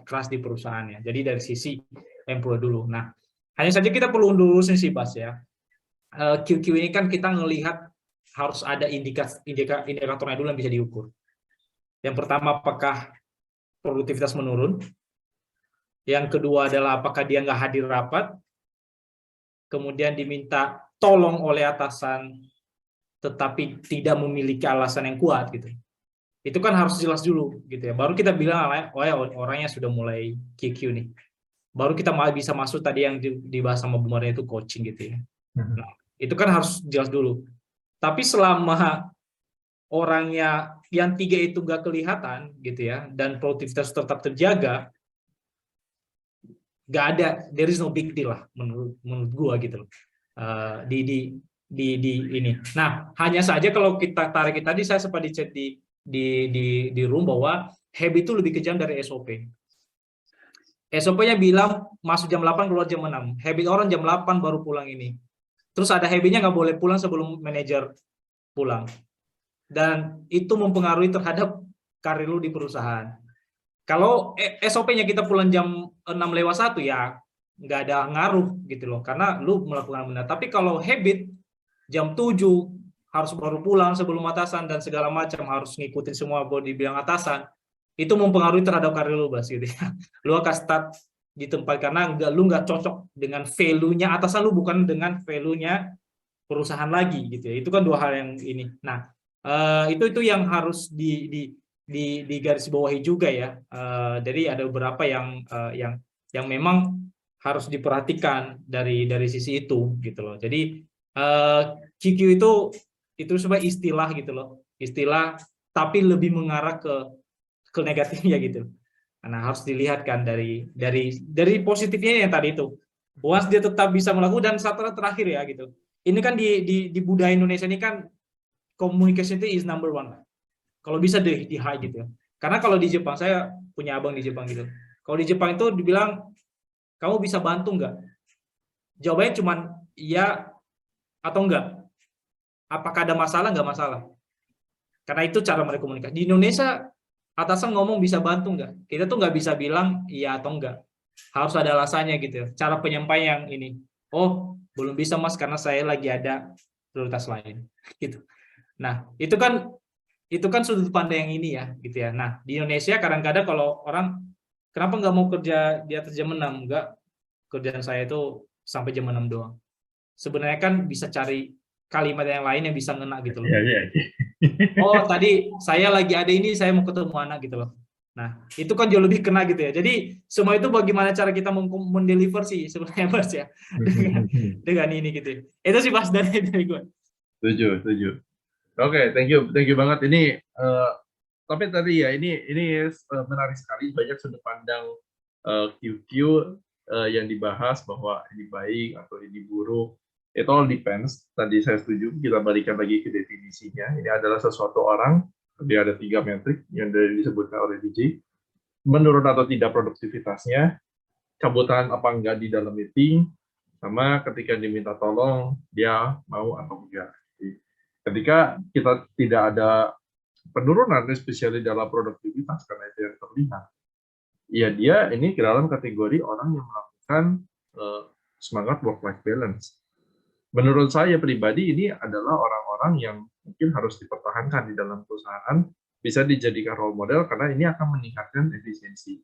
[SPEAKER 3] keras di perusahaannya. Jadi dari sisi employee dulu. Nah, hanya saja kita perlu lurusin sih Bas ya. QQ ini kan kita ngelihat harus ada indikatornya dulu yang bisa diukur. Yang pertama, apakah produktivitas menurun? Yang kedua adalah apakah dia nggak hadir rapat? Kemudian diminta tolong oleh atasan, tetapi tidak memiliki alasan yang kuat gitu. Itu kan harus jelas dulu gitu ya. Baru kita bilang, oh ya orangnya sudah mulai QQ nih. Baru kita bisa masuk tadi yang dibahas sama Bu Maria itu coaching gitu ya. Nah, itu kan harus jelas dulu. Tapi selama orangnya yang 3 itu nggak kelihatan gitu ya, dan produktivitas tetap terjaga, nggak ada, there is no big deal lah menurut gua gitu loh. Di ini. Nah, hanya saja kalau kita tarik tadi saya sempat dicek di room bahwa habit itu lebih kejam dari SOP. SOP-nya bilang masuk jam 8 keluar jam 6. Habit orang jam 8 baru pulang ini. Terus ada habitnya nggak boleh pulang sebelum manajer pulang. Dan itu mempengaruhi terhadap karir lu di perusahaan. Kalau SOP-nya kita pulang jam 6 lewat 1 ya nggak ada ngaruh gitu loh, karena lu melakukan benar. Tapi kalau habit jam 7 harus baru pulang sebelum atasan dan segala macam, harus ngikutin semua boleh dibilang atasan, itu mempengaruhi terhadap karir lu Bas gitu ya. Lu akan start di tempat karena lu nggak cocok dengan value-nya atasan lu, bukan dengan value-nya perusahaan lagi gitu ya. Itu kan 2 hal yang ini. Nah, itu yang harus di garis bawahi juga ya. Jadi ada beberapa yang memang harus diperhatikan dari sisi itu gitu loh. Jadi QQ itu sebagai istilah gitu loh, istilah tapi lebih mengarah ke negatifnya gitu. Nah, harus dilihat kan dari positifnya yang tadi itu. Once dia tetap bisa melakukan, dan satu terakhir ya gitu. Ini kan di budaya Indonesia ini kan communication itu is number one. Kalau bisa di high gitu ya. Karena kalau di Jepang, saya punya abang di Jepang gitu. Kalau di Jepang itu dibilang, kamu bisa bantu nggak? Jawabannya cuma iya atau enggak. Apakah ada masalah? Nggak masalah. Karena itu cara mereka komunikasi. Di Indonesia, atasan ngomong bisa bantu nggak? Kita tuh nggak bisa bilang iya atau enggak. Harus ada alasannya gitu ya. Cara penyampaian yang ini. Oh, belum bisa mas karena saya lagi ada prioritas lain. Gitu. Nah, itu kan sudut pandang yang ini ya, gitu ya. Nah, di Indonesia kadang-kadang kalau orang kenapa nggak mau kerja di atas jam 6? Enggak, kerjaan saya itu sampai jam 6 doang. Sebenarnya kan bisa cari kalimat yang lain yang bisa ngena gitu loh.
[SPEAKER 1] Iya.
[SPEAKER 3] Oh, tadi saya lagi ada ini, saya mau ketemu anak gitu loh. Nah, itu kan jauh lebih kena gitu ya. Jadi, semua itu bagaimana cara kita mendeliver sih sebenarnya Mas ya. Dengan ini gitu ya. Itu sih Mas dari gue.
[SPEAKER 1] Setuju. Oke, thank you banget. Ini tapi tadi ya ini menarik sekali, banyak sudut pandang QQ yang dibahas bahwa ini baik atau ini buruk. It all depends. Tadi saya setuju, kita balikan lagi ke definisinya. Ini adalah sesuatu orang, dia ada 3 metrik yang disebutkan oleh DJ. Menurun atau tidak produktivitasnya, cabutan apa enggak di dalam meeting, sama ketika diminta tolong, dia mau atau enggak. Ketika kita tidak ada penurunan, especially dalam produktivitas, karena itu yang terlihat, ya dia ini ke dalam kategori orang yang melakukan semangat work-life balance. Menurut saya pribadi, ini adalah orang-orang yang mungkin harus dipertahankan di dalam perusahaan, bisa dijadikan role model, karena ini akan meningkatkan efisiensi.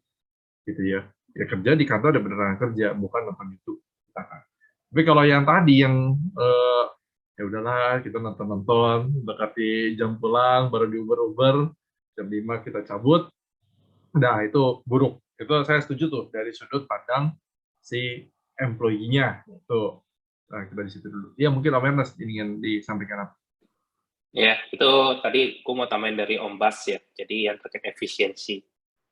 [SPEAKER 1] Gitu ya. Ya kerja di kantor ada beneran kerja, bukan nonton YouTube. Tapi kalau yang tadi, yang ya udahlah kita nonton dekati jam pulang baru diuber jam 5 kita cabut, nah itu buruk. Itu saya setuju tuh dari sudut pandang si employee-nya tuh. Nah, kita di situ dulu. Ya mungkin Om Ernest ingin disampaikan apa?
[SPEAKER 2] Ya, itu tadi aku mau tambahin dari Om Bas ya. Jadi yang terkait efisiensi.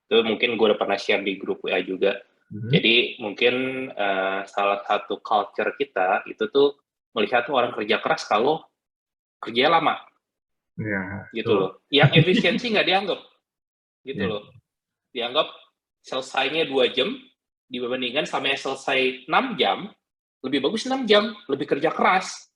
[SPEAKER 2] Itu mungkin gue udah pernah share di grup WA juga. Jadi mungkin salah satu culture kita itu tuh melihat orang kerja keras kalau kerja lama.
[SPEAKER 1] Ya,
[SPEAKER 2] gitu loh. Yang efisiensi nggak dianggap. Gitu loh. Dianggap selesainya 2 jam dibandingkan sama yang selesai 6 jam, lebih bagus 6 jam, lebih kerja keras.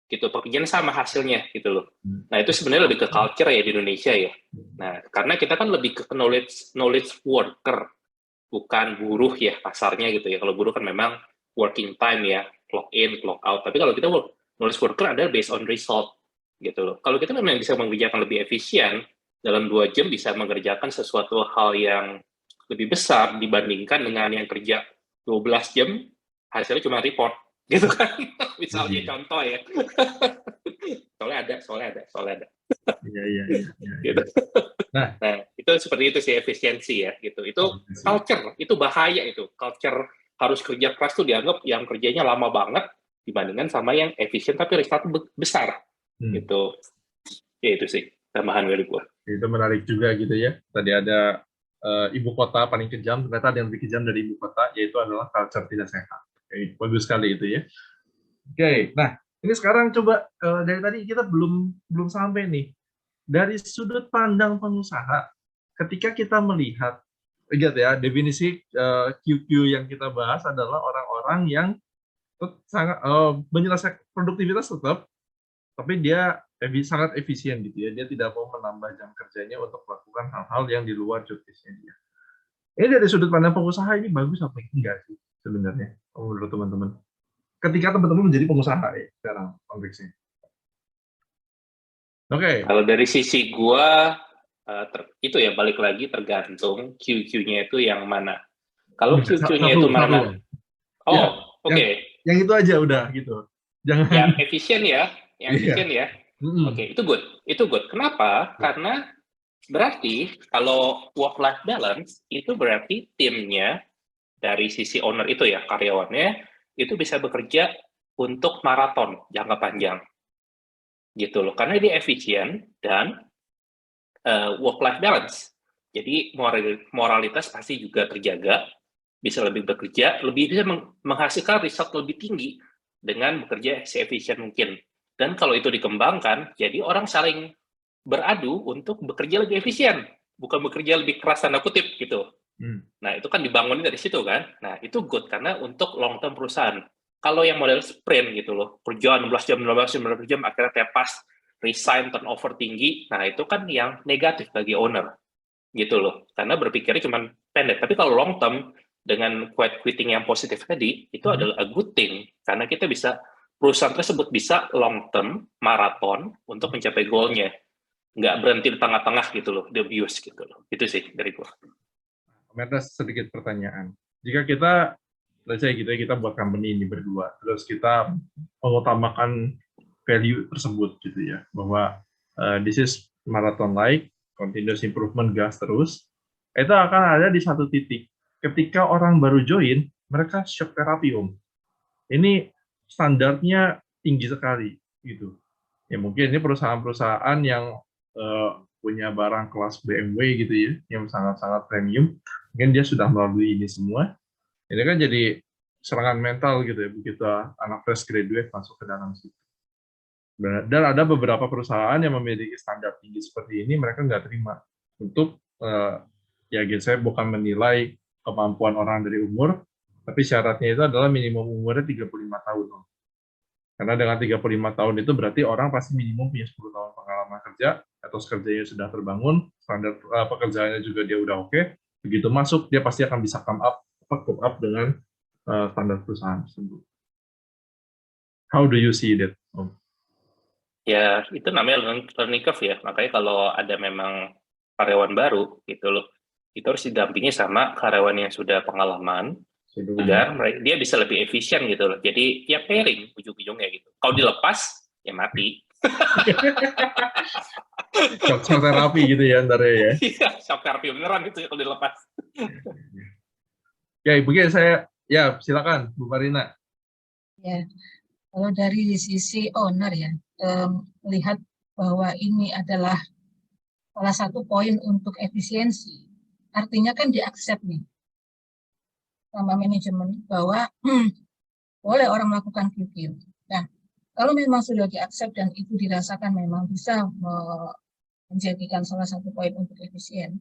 [SPEAKER 2] Gitu, pekerjaan sama hasilnya gitu loh. Nah, itu sebenarnya lebih ke culture ya di Indonesia ya. Nah, karena kita kan lebih ke knowledge worker, bukan buruh ya pasarnya gitu ya. Kalau buruh kan memang working time ya, clock in, clock out. Tapi kalau kita knowledge worker adalah based on result gitu loh. Kalau kita memang bisa mengerjakan lebih efisien, dalam 2 jam bisa mengerjakan sesuatu hal yang lebih besar dibandingkan dengan yang kerja 12 jam, hasilnya cuma report gitu kan. Misalnya contoh ya. soalnya ada.
[SPEAKER 1] Iya.
[SPEAKER 2] Gitu. Nah, itu seperti itu sih efisiensi ya gitu. Itu culture, itu bahaya itu. Culture harus kerja keras tuh dianggap yang kerjanya lama banget dibandingkan sama yang efisien tapi result besar. Gitu. Ya itu sih tambahan dari gua.
[SPEAKER 1] Itu menarik juga gitu ya. Tadi ada ibu kota paling kejam, ternyata ada yang lebih kejam dari ibu kota, yaitu adalah culture tidak sehat. Oke, bagus sekali itu ya. Oke, nah ini sekarang coba dari tadi kita belum sampai nih. Dari sudut pandang pengusaha, ketika kita melihat, lihat ya, definisi QQ yang kita bahas adalah orang-orang yang sangat menyelesaikan produktivitas tetap, tapi dia sangat efisien gitu ya. Dia tidak mau menambah jam kerjanya untuk melakukan hal-hal yang di luar job desk-nya dia. Ini dari sudut pandang pengusaha ini bagus apa enggak sih sebenarnya menurut teman-teman? Ketika teman-teman menjadi pengusaha ya sekarang konteksnya. Oke.
[SPEAKER 2] Kalau dari sisi gua itu ya balik lagi tergantung QQ-nya itu yang mana. Kalau QQ-nya itu mana? Oke.
[SPEAKER 1] Yang itu aja udah gitu. Jangan
[SPEAKER 2] yang efisien ya, Oke, itu good. Kenapa? Karena berarti kalau work-life balance itu berarti timnya dari sisi owner itu ya, karyawannya itu bisa bekerja untuk maraton jangka panjang. Gitu loh. Karena dia efisien dan work-life balance. Jadi moralitas pasti juga terjaga bisa lebih bekerja, lebih bisa menghasilkan result lebih tinggi dengan bekerja se-efisien mungkin. Dan kalau itu dikembangkan, jadi orang saling beradu untuk bekerja lebih efisien, bukan bekerja lebih keras tanda kutip gitu. Nah, itu kan dibangun dari situ kan. Nah, itu good karena untuk long term perusahaan. Kalau yang model sprint gitu loh, kerja 16 jam, 15 jam, akhirnya tepas, resign, turnover tinggi, nah itu kan yang negatif bagi owner gitu loh. Karena berpikirnya cuma pendek. Tapi kalau long term, dengan quiet quitting yang positif tadi, itu adalah a good thing. Karena kita bisa, perusahaan tersebut bisa long term, maraton, untuk mencapai goal-nya. Nggak berhenti di tengah-tengah gitu loh, di abuse gitu loh. Itu sih dari gua.
[SPEAKER 1] Ada sedikit pertanyaan. Jika kita, let's say gitu ya, kita buat company ini berdua, terus kita mengutamakan value tersebut gitu ya, bahwa this is marathon like, continuous improvement, gas terus, itu akan ada di satu titik. Ketika orang baru join, mereka shock terapi, Om. Ini standarnya tinggi sekali gitu. Ya mungkin ini perusahaan-perusahaan yang punya barang kelas BMW gitu ya, yang sangat-sangat premium, mungkin dia sudah melalui ini semua. Ini kan jadi serangan mental gitu ya, begitu anak fresh graduate masuk ke dalam situ. Dan ada beberapa perusahaan yang memiliki standar tinggi seperti ini, mereka nggak terima. Untuk, ya gitu, saya bukan menilai kemampuan orang dari umur, tapi syaratnya itu adalah minimum umurnya 35 tahun. Karena dengan 35 tahun itu berarti orang pasti minimum punya 10 tahun pengalaman kerja, atau kerjanya sudah terbangun, standar pekerjaannya juga dia udah oke, begitu masuk dia pasti akan bisa come up dengan standar perusahaan tersebut. How do you see that?
[SPEAKER 2] Ya, itu namanya learning curve ya. Makanya kalau ada memang karyawan baru gitu loh, itu harus didampingi sama karyawan yang sudah pengalaman, agar dia bisa lebih efisien gitu loh. Jadi ya pairing ujung-ujungnya gitu. Kalau dilepas ya mati.
[SPEAKER 1] Shock terapi gitu ya ntar ya.
[SPEAKER 2] Iya, shock terapi beneran itu kalau dilepas.
[SPEAKER 1] Ya, begini saya, ya silakan Bu Marina.
[SPEAKER 5] Ya, kalau dari sisi owner ya, melihat bahwa ini adalah salah satu poin untuk efisiensi, artinya kan di-accept nih sama manajemen bahwa boleh orang melakukan QQ. Nah, kalau memang sudah di-accept dan itu dirasakan memang bisa menjadikan salah satu poin untuk efisien,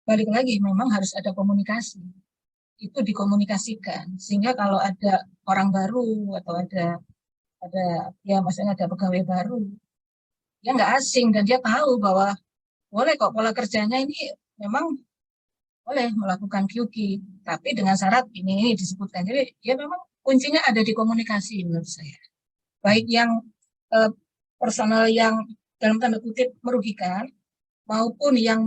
[SPEAKER 5] balik lagi memang harus ada komunikasi. Itu dikomunikasikan sehingga kalau ada orang baru atau ada ya maksudnya ada pegawai baru, dia nggak asing dan dia tahu bahwa boleh kok pola kerjanya ini memang boleh melakukan QQ, tapi dengan syarat ini disebutkan. Jadi ya memang kuncinya ada di komunikasi menurut saya. Baik yang personal yang dalam tanda kutip merugikan, maupun yang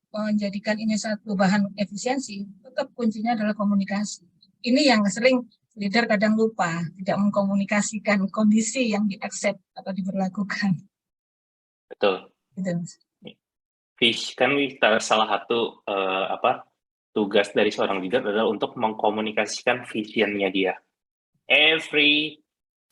[SPEAKER 5] menjadikan ini satu bahan efisiensi, tetap kuncinya adalah komunikasi. Ini yang sering leader kadang lupa, tidak mengkomunikasikan kondisi yang di-accept atau diberlakukan.
[SPEAKER 2] Betul.
[SPEAKER 5] Gitu.
[SPEAKER 2] Kan salah satu tugas dari seorang leader adalah untuk mengkomunikasikan visionnya dia. Every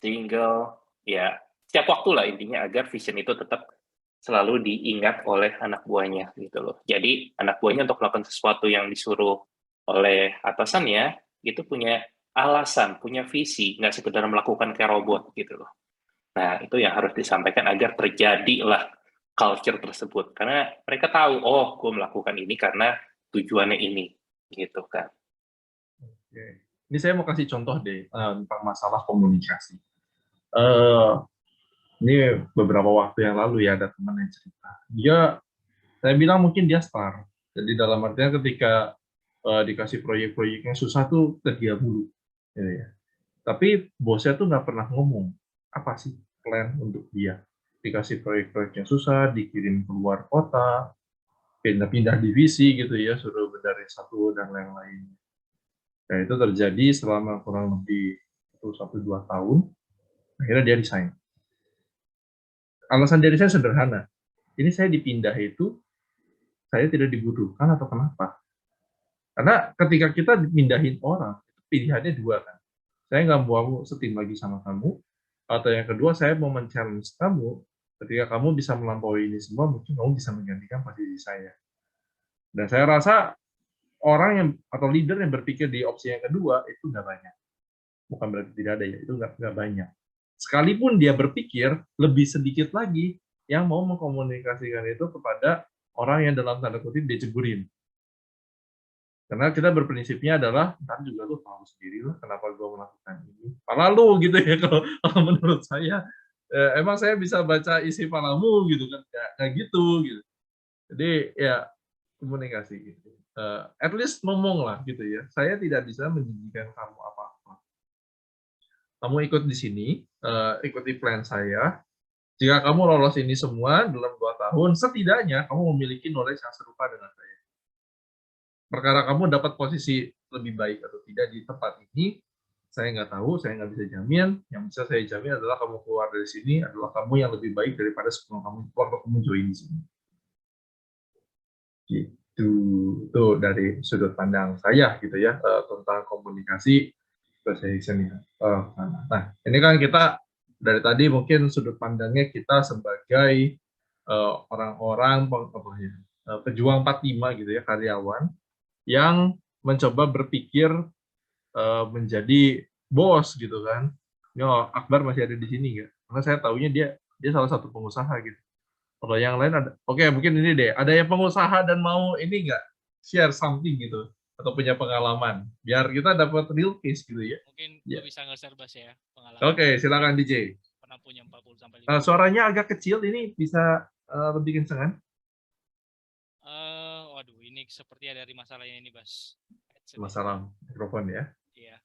[SPEAKER 2] single, ya setiap waktu lah intinya agar vision itu tetap selalu diingat oleh anak buahnya gitu loh. Jadi anak buahnya untuk melakukan sesuatu yang disuruh oleh atasannya itu punya alasan, punya visi, nggak sekedar melakukan kayak robot gitu loh. Nah itu yang harus disampaikan agar terjadilah culture tersebut, karena mereka tahu, oh, gue melakukan ini karena tujuannya ini, gitu kan.
[SPEAKER 1] Oke. Ini saya mau kasih contoh deh tentang masalah komunikasi. Ini beberapa waktu yang lalu ya ada teman yang cerita. Saya bilang mungkin dia star. Jadi dalam artian ketika dikasih proyek-proyek yang susah tuh dia dulu. Ya. Tapi bosnya tuh nggak pernah ngomong apa sih plan untuk dia. Dikasih proyek-proyek yang susah, dikirim keluar kota, pindah-pindah divisi gitu ya, suruh benerin satu dan lain-lain. Nah, itu terjadi selama kurang lebih 1-2 tahun, akhirnya dia resign. Alasan dia resign sederhana, ini saya dipindah itu, saya tidak dibutuhkan atau kenapa? Karena ketika kita dipindahin orang, pilihannya dua kan. Saya nggak mau setim lagi sama kamu, atau yang kedua saya mau men-challenge kamu, ketika kamu bisa melampaui ini semua, mungkin kamu bisa menggantikan posisi saya. Dan saya rasa orang yang atau leader yang berpikir di opsi yang kedua itu nggak banyak. Bukan berarti tidak ada ya, itu nggak banyak. Sekalipun dia berpikir, lebih sedikit lagi yang mau mengkomunikasikan itu kepada orang yang dalam tanda kutip dia cegurin. Karena kita berprinsipnya adalah, ntar juga lu tahu sendiri lah kenapa gue melakukan ini. Pala lu gitu ya, kalau menurut saya. Emang saya bisa baca isi palamu gitu kan, kayak gitu. Jadi ya komunikasi gitu. At least ngomong lah gitu ya. Saya tidak bisa menjanjikan kamu apa-apa. Kamu ikut di sini, ikuti plan saya. Jika kamu lolos ini semua dalam 2 tahun, setidaknya kamu memiliki knowledge yang serupa dengan saya. Perkara kamu dapat posisi lebih baik atau tidak di tempat ini, saya nggak tahu, saya nggak bisa jamin. Yang bisa saya jamin adalah kamu keluar dari sini adalah kamu yang lebih baik daripada sebelum kamu waktu kamu join di sini. Gitu, itu dari sudut pandang saya gitu ya, tentang komunikasi persuasion ya. Nah, ini kan kita dari tadi mungkin sudut pandangnya kita sebagai orang-orang pejuang 45 gitu ya, karyawan yang mencoba berpikir menjadi bos gitu kan. Yo, Akbar masih ada di sini nggak? Karena saya taunya dia salah satu pengusaha gitu. Kalau yang lain ada, oke mungkin ini deh. Ada yang pengusaha dan mau ini nggak share something gitu atau punya pengalaman, biar kita dapat real case gitu ya.
[SPEAKER 8] Mungkin
[SPEAKER 1] Ya.
[SPEAKER 8] gue bisa nge-share Bas ya pengalaman.
[SPEAKER 1] Oke, silakan DJ.
[SPEAKER 8] Pernah punya 40 sampai 50.
[SPEAKER 1] Suaranya agak kecil, ini bisa lebih kencengan?
[SPEAKER 8] Waduh, ini seperti ada masalahnya ini, Bas.
[SPEAKER 1] Masalah mikrofon ya.
[SPEAKER 8] Iya.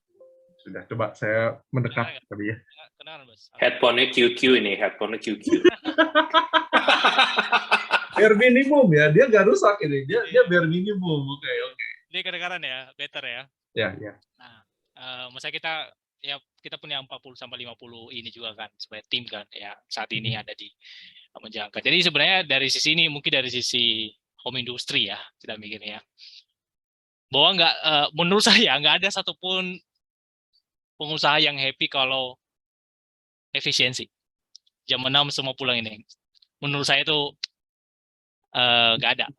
[SPEAKER 1] Sudah, coba saya mendekat tadi ya.
[SPEAKER 8] Kedengaran, Bas.
[SPEAKER 2] Headphone-nya QQ ini, headphone-nya QQ.
[SPEAKER 1] Bare minimum ya, dia nggak rusak ini. Dia bare minimum. Oke.
[SPEAKER 8] Ini kedengaran ya, better ya.
[SPEAKER 1] Ya.
[SPEAKER 8] Nah, masa kita punya 40 sampai 50 ini juga kan sebagai tim kan ya, saat ini ada di menjalankan. Jadi sebenarnya dari sisi ini mungkin dari sisi home industry ya, kita mikirnya. Bahwa menurut saya nggak ada satupun pengusaha yang happy kalau efisiensi. Jam 6 semua pulang ini. Menurut saya itu nggak ada.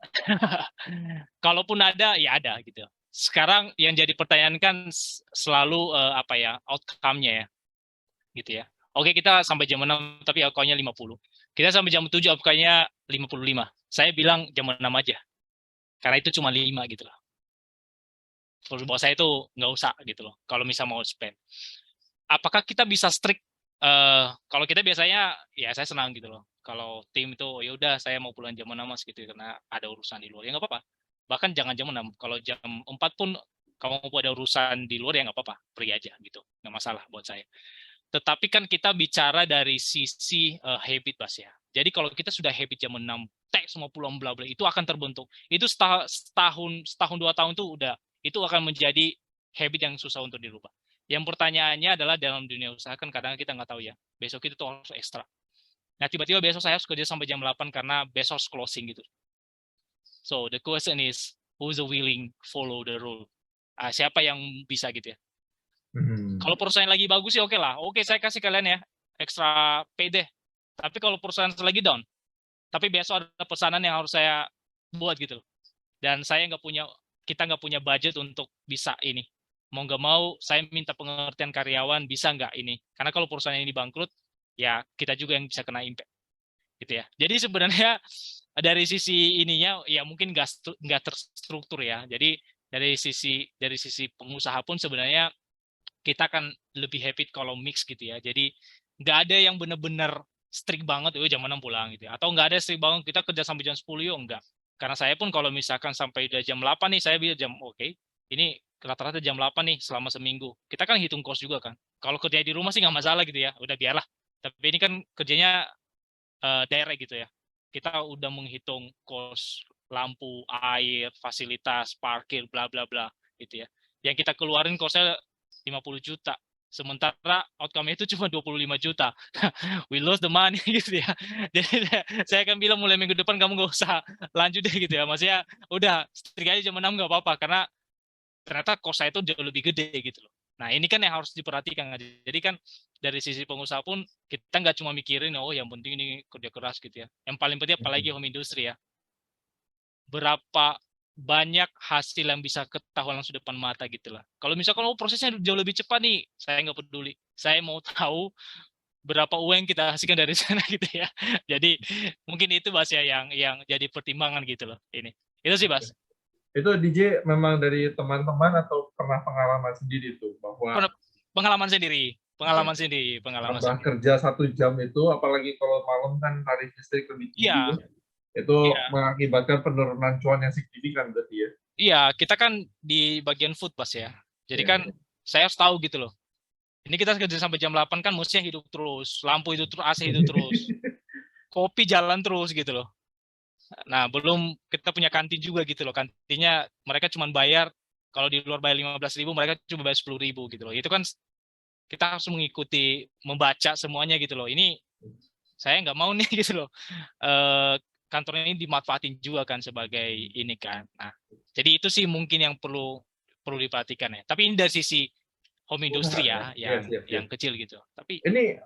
[SPEAKER 8] Kalaupun ada, ya ada gitu. Sekarang yang jadi pertanyaan kan selalu outcome-nya ya. Gitu ya. Oke, kita sampai jam 6 tapi outcome-nya 50. Kita sampai jam 7 outcome-nya 55. Saya bilang jam 6 aja. Karena itu cuma 5 gitu loh. Menurut bos saya itu nggak usah gitu loh. Kalau misal mau spend. Apakah kita bisa strict? Kalau kita biasanya ya saya senang gitu loh. Kalau tim itu ya udah saya mau pulang jam 6 mas gitu karena ada urusan di luar ya nggak apa-apa. Bahkan jangan jam 6. Kalau jam 4 pun kamu mau ada urusan di luar ya nggak apa-apa, pergi aja gitu. Nggak masalah buat saya. Tetapi kan kita bicara dari sisi habit Bas ya. Jadi kalau kita sudah habit jam 6, semua pulang bla bla itu akan terbentuk. Itu setahun 2 tahun itu udah itu akan menjadi habit yang susah untuk dirubah. Yang pertanyaannya adalah dalam dunia usaha kan kadang kita nggak tahu ya. Besok itu tuh harus ekstra. Nah tiba-tiba besok saya harus kerja sampai jam 8 karena besok harus closing gitu. So the question is who's willing follow the rule? Siapa yang bisa gitu ya? Kalau perusahaan lagi bagus sih oke lah. Oke saya kasih kalian ya ekstra pay deh. Tapi kalau perusahaan lagi down, tapi besok ada pesanan yang harus saya buat gitu loh. Dan kita nggak punya budget untuk bisa ini. Mau nggak mau saya minta pengertian karyawan bisa nggak ini. Karena kalau perusahaan ini bangkrut, ya kita juga yang bisa kena impact. Gitu ya. Jadi sebenarnya dari sisi ininya ya mungkin nggak terstruktur ya. Jadi dari sisi pengusaha pun sebenarnya kita akan lebih happy kalau mix gitu ya. Jadi nggak ada yang benar-benar strict banget, jam 6 pulang gitu ya. Atau nggak ada strict banget, kita kerja sampai jam 10 yuk, enggak. Karena saya pun kalau misalkan sampai udah jam 8 nih, saya bilang ini rata-rata jam 8 nih selama seminggu. Kita kan hitung cost juga kan. Kalau kerja di rumah sih nggak masalah gitu ya, udah biarlah. Tapi ini kan kerjanya direct gitu ya. Kita udah menghitung cost lampu, air, fasilitas, parkir, bla bla bla gitu ya. Yang kita keluarin costnya 50 juta. Sementara outcome itu cuma 25 juta. We lose the money gitu ya. Jadi saya akan bilang mulai minggu depan kamu nggak usah lanjut deh gitu ya. Maksudnya udah strict aja jam 6 nggak apa-apa. Karena ternyata cost saya itu jauh lebih gede gitu loh. Nah ini kan yang harus diperhatikan. Jadi kan dari sisi pengusaha pun kita nggak cuma mikirin yang penting ini kerja keras gitu ya. Yang paling penting apalagi home industry ya. Berapa banyak hasil yang bisa ketahuan langsung depan mata gitu lah. Kalau misalkan prosesnya jauh lebih cepat nih, saya nggak peduli. Saya mau tahu berapa uang yang kita hasilkan dari sana gitu ya. Jadi mungkin itu Bas ya yang jadi pertimbangan gitu loh ini. Itu sih Bas.
[SPEAKER 1] Itu DJ memang dari teman-teman atau pernah pengalaman sendiri tuh bahwa
[SPEAKER 8] Pengalaman sendiri, pengalaman sendiri.
[SPEAKER 1] tambah kerja 1 jam itu, apalagi kalau malam kan tarif listrik lebih tinggi,
[SPEAKER 8] Iya,
[SPEAKER 1] itu
[SPEAKER 8] iya.
[SPEAKER 1] mengakibatkan penurunan cuan yang signifikan berarti ya.
[SPEAKER 8] Iya, kita kan di bagian food Bas ya. Jadi
[SPEAKER 1] Iya.
[SPEAKER 8] kan saya harus tahu gitu loh. Ini kita kerja sampai jam 8 kan mestinya hidup terus, lampu itu terus, AC itu terus, kopi jalan terus gitu loh. Nah, belum kita punya kantin juga gitu loh. Kantinnya mereka cuma bayar, kalau di luar bayar 15.000, mereka cuma bayar 10.000 gitu loh. Itu kan kita harus mengikuti, membaca semuanya gitu loh. Ini saya nggak mau nih gitu loh. Kantor ini dimanfaatin juga kan sebagai ini kan. Nah, jadi itu sih mungkin yang perlu diperhatikan ya. Tapi ini dari sisi home industry ya, yang kecil gitu. Tapi
[SPEAKER 1] ini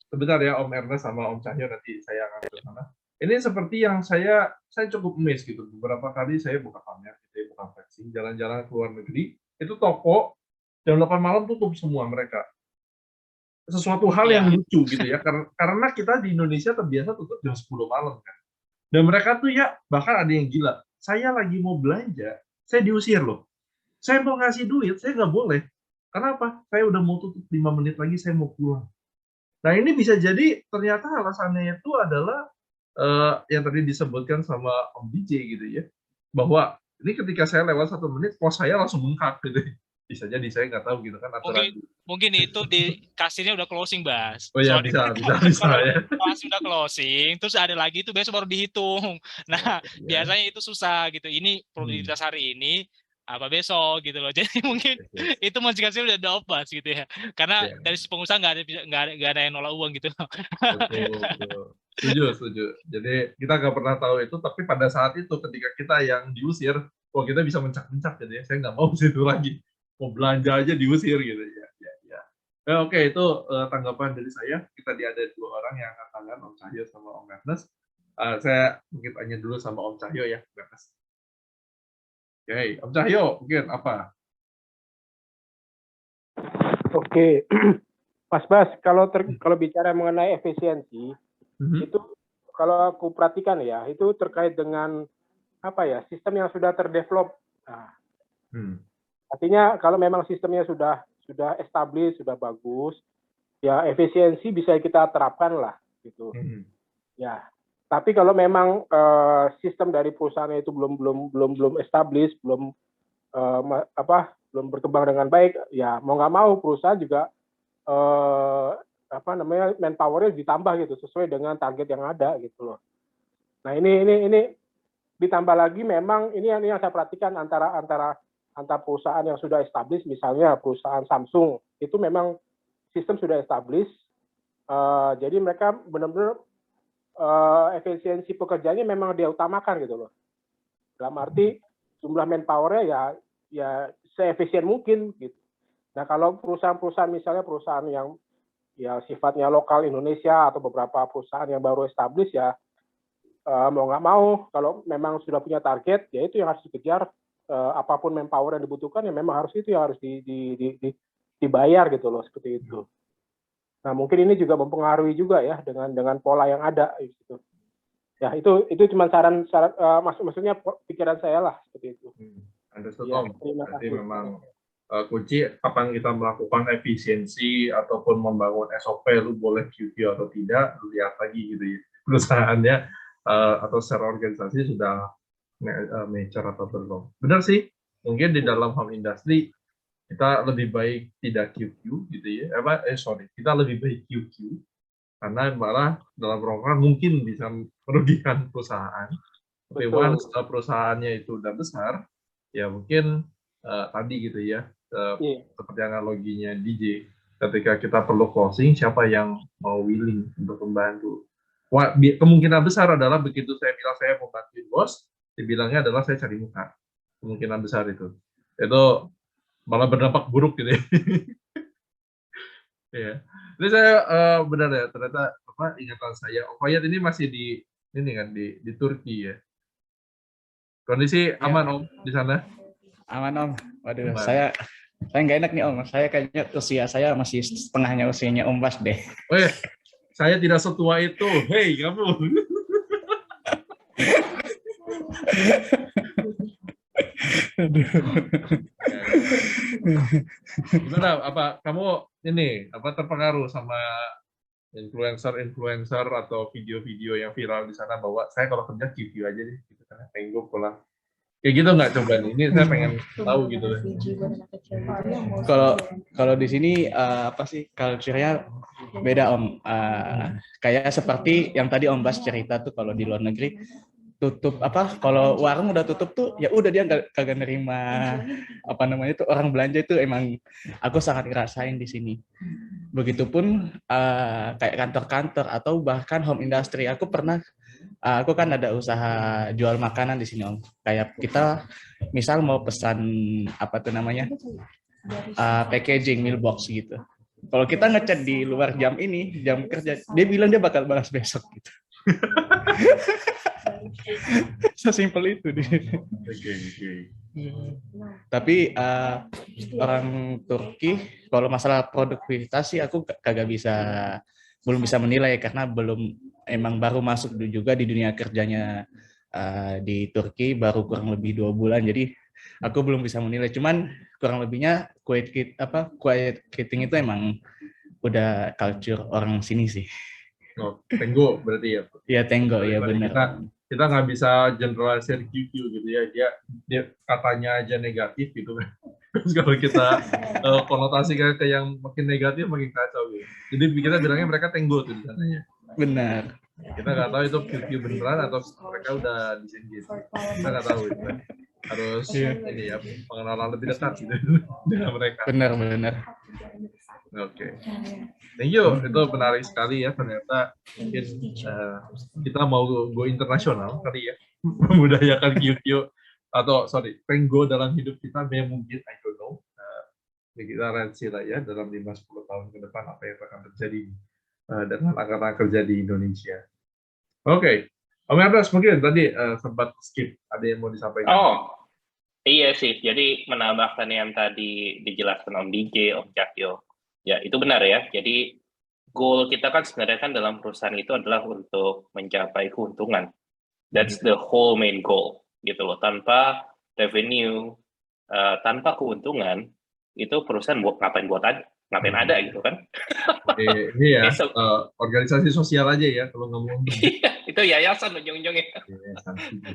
[SPEAKER 1] sebentar ya Om Ernest sama Om Cahyo, nanti saya akan ke sana. Ini seperti yang saya cukup miss gitu. Beberapa kali saya buka pamer, gitu, buka flexing, jalan-jalan ke luar negeri, itu toko jam 8 malam tutup semua mereka. Sesuatu hal yang lucu gitu ya, karena kita di Indonesia terbiasa tutup jam 10 malam kan. Dan mereka tuh ya, bahkan ada yang gila. Saya lagi mau belanja, saya diusir loh. Saya mau ngasih duit, saya nggak boleh. Kenapa? Saya udah mau tutup 5 menit lagi, saya mau pulang. Nah ini bisa jadi ternyata alasannya itu adalah yang tadi disebutkan sama Om DJ gitu ya, bahwa ini ketika saya lewat 1 menit, pos saya langsung bengkak gitu. Bisa jadi saya nggak tahu gitu kan aturan.
[SPEAKER 8] Mungkin itu di kasirnya udah closing, Bas.
[SPEAKER 1] Oh ya, bisa ya.
[SPEAKER 8] Pas udah closing, terus ada lagi itu besok baru dihitung. Nah, biasanya itu susah gitu. Ini produktivitas hari ini, apa besok gitu loh. Jadi mungkin itu modifikasi udah dopas gitu ya. Karena dari si pengusaha nggak ada yang nolak uang gitu.
[SPEAKER 1] Betul. Setuju. Jadi kita nggak pernah tahu itu, tapi pada saat itu ketika kita yang diusir, kita bisa mencak-mencak gitu ya. Saya nggak mau situ lagi. Mau belanja aja diusir gitu ya. Oke, itu tanggapan dari saya. Kita ada 2 orang yang angkat tangan, Om Cahyo sama Om Ernest. Saya mungkin tanya dulu sama Om Cahyo ya, Ernest. Oke, Om Cahyo, mungkin apa?
[SPEAKER 6] Oke, Mas Bas, kalau bicara mengenai efisiensi, itu kalau aku perhatikan ya, itu terkait dengan apa ya, sistem yang sudah terdevelop. Nah, artinya kalau memang sistemnya sudah established, sudah bagus, ya efisiensi bisa kita terapkan lah, gitu. Ya, tapi kalau memang sistem dari perusahaan itu belum established, belum berkembang dengan baik, ya mau nggak mau perusahaan juga manpower-nya ditambah gitu sesuai dengan target yang ada gitu loh. Nah ini ditambah lagi memang ini yang saya perhatikan antara perusahaan yang sudah established, misalnya perusahaan Samsung itu memang sistem sudah established, jadi mereka benar-benar efisiensi pekerjaannya memang dia utamakan gitu loh. Dalam arti jumlah manpower-nya ya seefisien mungkin gitu. Nah kalau perusahaan-perusahaan misalnya perusahaan yang ya sifatnya lokal Indonesia atau beberapa perusahaan yang baru established ya mau nggak mau kalau memang sudah punya target ya itu yang harus dikejar, apapun manpower yang dibutuhkan ya memang harus itu yang harus dibayar gitu loh, seperti itu. Nah mungkin ini juga mempengaruhi juga ya dengan pola yang ada gitu. Ya itu cuma saran maksudnya pikiran saya lah seperti itu.
[SPEAKER 1] Understood, Om. Jadi memang kunci kapan kita melakukan efisiensi ataupun membangun SOP, lu boleh QQ atau tidak, lu lihat lagi gitu ya. Perusahaannya atau secara organisasi sudah mature atau belum. Benar sih, mungkin di dalam home industry kita lebih baik tidak QQ gitu ya. Kita lebih baik QQ karena malah dalam program mungkin bisa merugikan perusahaan. Tapi once perusahaannya itu udah besar, ya mungkin tadi gitu ya, seperti analoginya DJ, ketika kita perlu closing, siapa yang mau willing untuk membantu? Kemungkinan besar adalah begitu saya bilang saya mau bantuin bos, dibilangnya adalah saya cari muka. Kemungkinan besar itu malah berdampak buruk gitu ya. Ya. Jadi saya benar ya, ternyata ingatan saya, Om Fayat ini masih di Turki ya. Kondisi aman Om di sana?
[SPEAKER 9] Aman Om. Waduh,
[SPEAKER 1] Aman.
[SPEAKER 9] saya nggak enak nih Om. Saya kayaknya usia saya masih setengahnya usianya Om Bas deh.
[SPEAKER 1] Saya tidak setua itu. Hei kamu. Gimana? Apa kamu ini terpengaruh sama influencer atau video-video yang viral di sana bahwa saya kalau kerja QQ aja deh, gitu kan, Tenggo pulang. Kayak gitu nggak coba nih? Ini saya pengen tahu gitu.
[SPEAKER 9] Kalau di sini apa sih culture-nya beda Om. Kayak seperti yang tadi Om Bas cerita tuh, kalau di luar negeri tutup kalau warung udah tutup tuh ya udah dia kagak nerima tuh orang belanja. Itu emang aku sangat ngerasain di sini. Begitupun kayak kantor-kantor atau bahkan home industry. Aku kan ada usaha jual makanan di sini Om. Kayak kita misal mau pesan packaging meal box gitu. Kalau kita ngechat di luar jam kerja, dia bilang dia bakal balas besok gitu. Sesimpel itu. Tapi orang Turki kalau masalah produktivitas sih aku belum bisa menilai, karena emang baru masuk juga di dunia kerjanya di Turki baru kurang lebih 2 bulan, jadi aku belum bisa menilai. Cuman kurang lebihnya quiet quitting itu emang udah culture orang sini sih.
[SPEAKER 1] Tenggo berarti ya?
[SPEAKER 9] Iya Tenggo, ya benar.
[SPEAKER 1] Kita nggak bisa generalisir QQ gitu ya, dia katanya aja negatif gitu kan. Terus kalau kita konotasikan ke yang makin negatif makin kacau gitu. Jadi kita bilangnya mereka Tenggo tuh di sana ya.
[SPEAKER 9] Benar.
[SPEAKER 1] Kita nggak tahu itu QQ beneran atau mereka udah disengit. Kita nggak tahu itu. Harus ini ya, pengenalan lebih dekat gitu dengan mereka.
[SPEAKER 9] Benar.
[SPEAKER 1] Oke. Thank you, itu menarik sekali ya, ternyata mungkin kita mau go internasional kali ya, membudayakan QQ atau Tenggo dalam hidup kita, mungkin I don't know. Kita reaksi lah ya dalam 5-10 tahun ke depan apa yang akan terjadi dan akan terjadi di Indonesia. Oke. Om Ernest mungkin tadi sempat skip, ada yang mau disampaikan?
[SPEAKER 2] Iya sih, jadi menambahkan yang tadi dijelaskan Om DJ, Om Cakyo. Ya, itu benar ya. Jadi, goal kita kan sebenarnya kan dalam perusahaan itu adalah untuk mencapai keuntungan. That's the whole main goal, gitu loh. Tanpa revenue, tanpa keuntungan, itu perusahaan ngapain ada gitu kan.
[SPEAKER 1] Ini ya, organisasi sosial aja ya, kalau ngomong.
[SPEAKER 2] Itu yayasan ujung-ujungnya.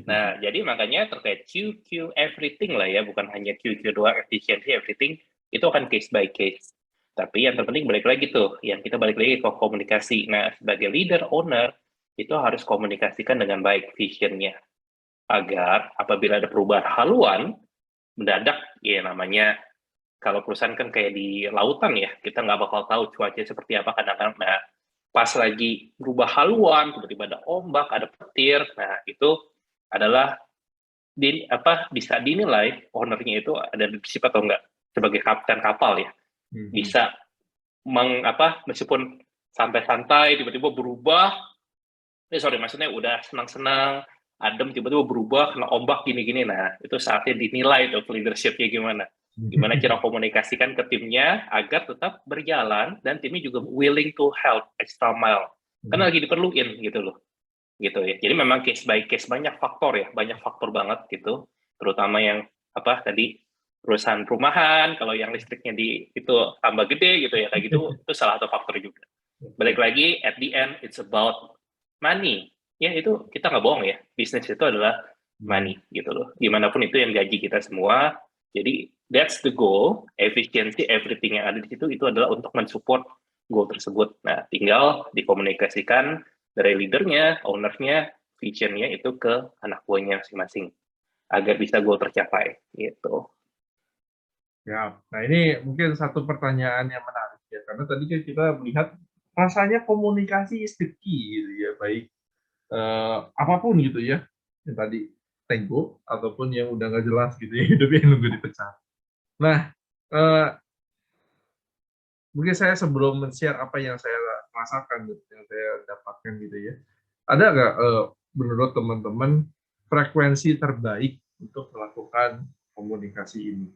[SPEAKER 2] Nah, jadi makanya terkait QQ everything lah ya, bukan hanya QQ doang, efficiency everything, itu akan case by case. Tapi yang terpenting balik lagi tuh, yang kita balik lagi ke komunikasi. Nah, sebagai leader, owner, itu harus komunikasikan dengan baik vision-nya. Agar apabila ada perubahan haluan, mendadak, ya namanya, kalau perusahaan kan kayak di lautan ya, kita nggak bakal tahu cuaca seperti apa kadang-kadang. Nah, pas lagi berubah haluan, tiba-tiba ada ombak, ada petir, nah itu adalah bisa dinilai ownernya itu ada leadership atau enggak sebagai kapten kapal ya. Bisa meskipun santai-santai tiba-tiba berubah, maksudnya udah senang-senang, adem tiba-tiba berubah kena ombak gini-gini. Nah, itu saatnya dinilai tuh leadership-nya gimana cara komunikasikan ke timnya agar tetap berjalan dan timnya juga willing to help extra mile. Karena lagi diperluin gitu loh. Gitu ya. Jadi memang case by case, banyak faktor banget gitu. Terutama yang tadi perusahaan perumahan, kalau yang listriknya itu tambah gede gitu ya, kayak gitu, itu salah satu faktor juga. Balik lagi, at the end, it's about money. Ya, itu kita nggak bohong ya, bisnis itu adalah money, gitu loh. Gimana pun itu yang gaji kita semua, jadi that's the goal, efficiency, everything yang ada di situ, itu adalah untuk mensupport goal tersebut. Nah, tinggal dikomunikasikan dari leadernya, ownernya, visionnya itu ke anak buahnya masing-masing, agar bisa goal tercapai, gitu.
[SPEAKER 1] Ya, nah ini mungkin satu pertanyaan yang menarik ya, karena tadi kan kita melihat rasanya komunikasi is the key gitu ya, baik apapun gitu ya, yang tadi Tenggo ataupun yang udah nggak jelas gitu ya, hidupnya nunggu dipecat. Nah, mungkin saya sebelum men-share apa yang saya rasakan, yang saya dapatkan gitu ya, ada nggak menurut teman-teman frekuensi terbaik untuk melakukan komunikasi ini.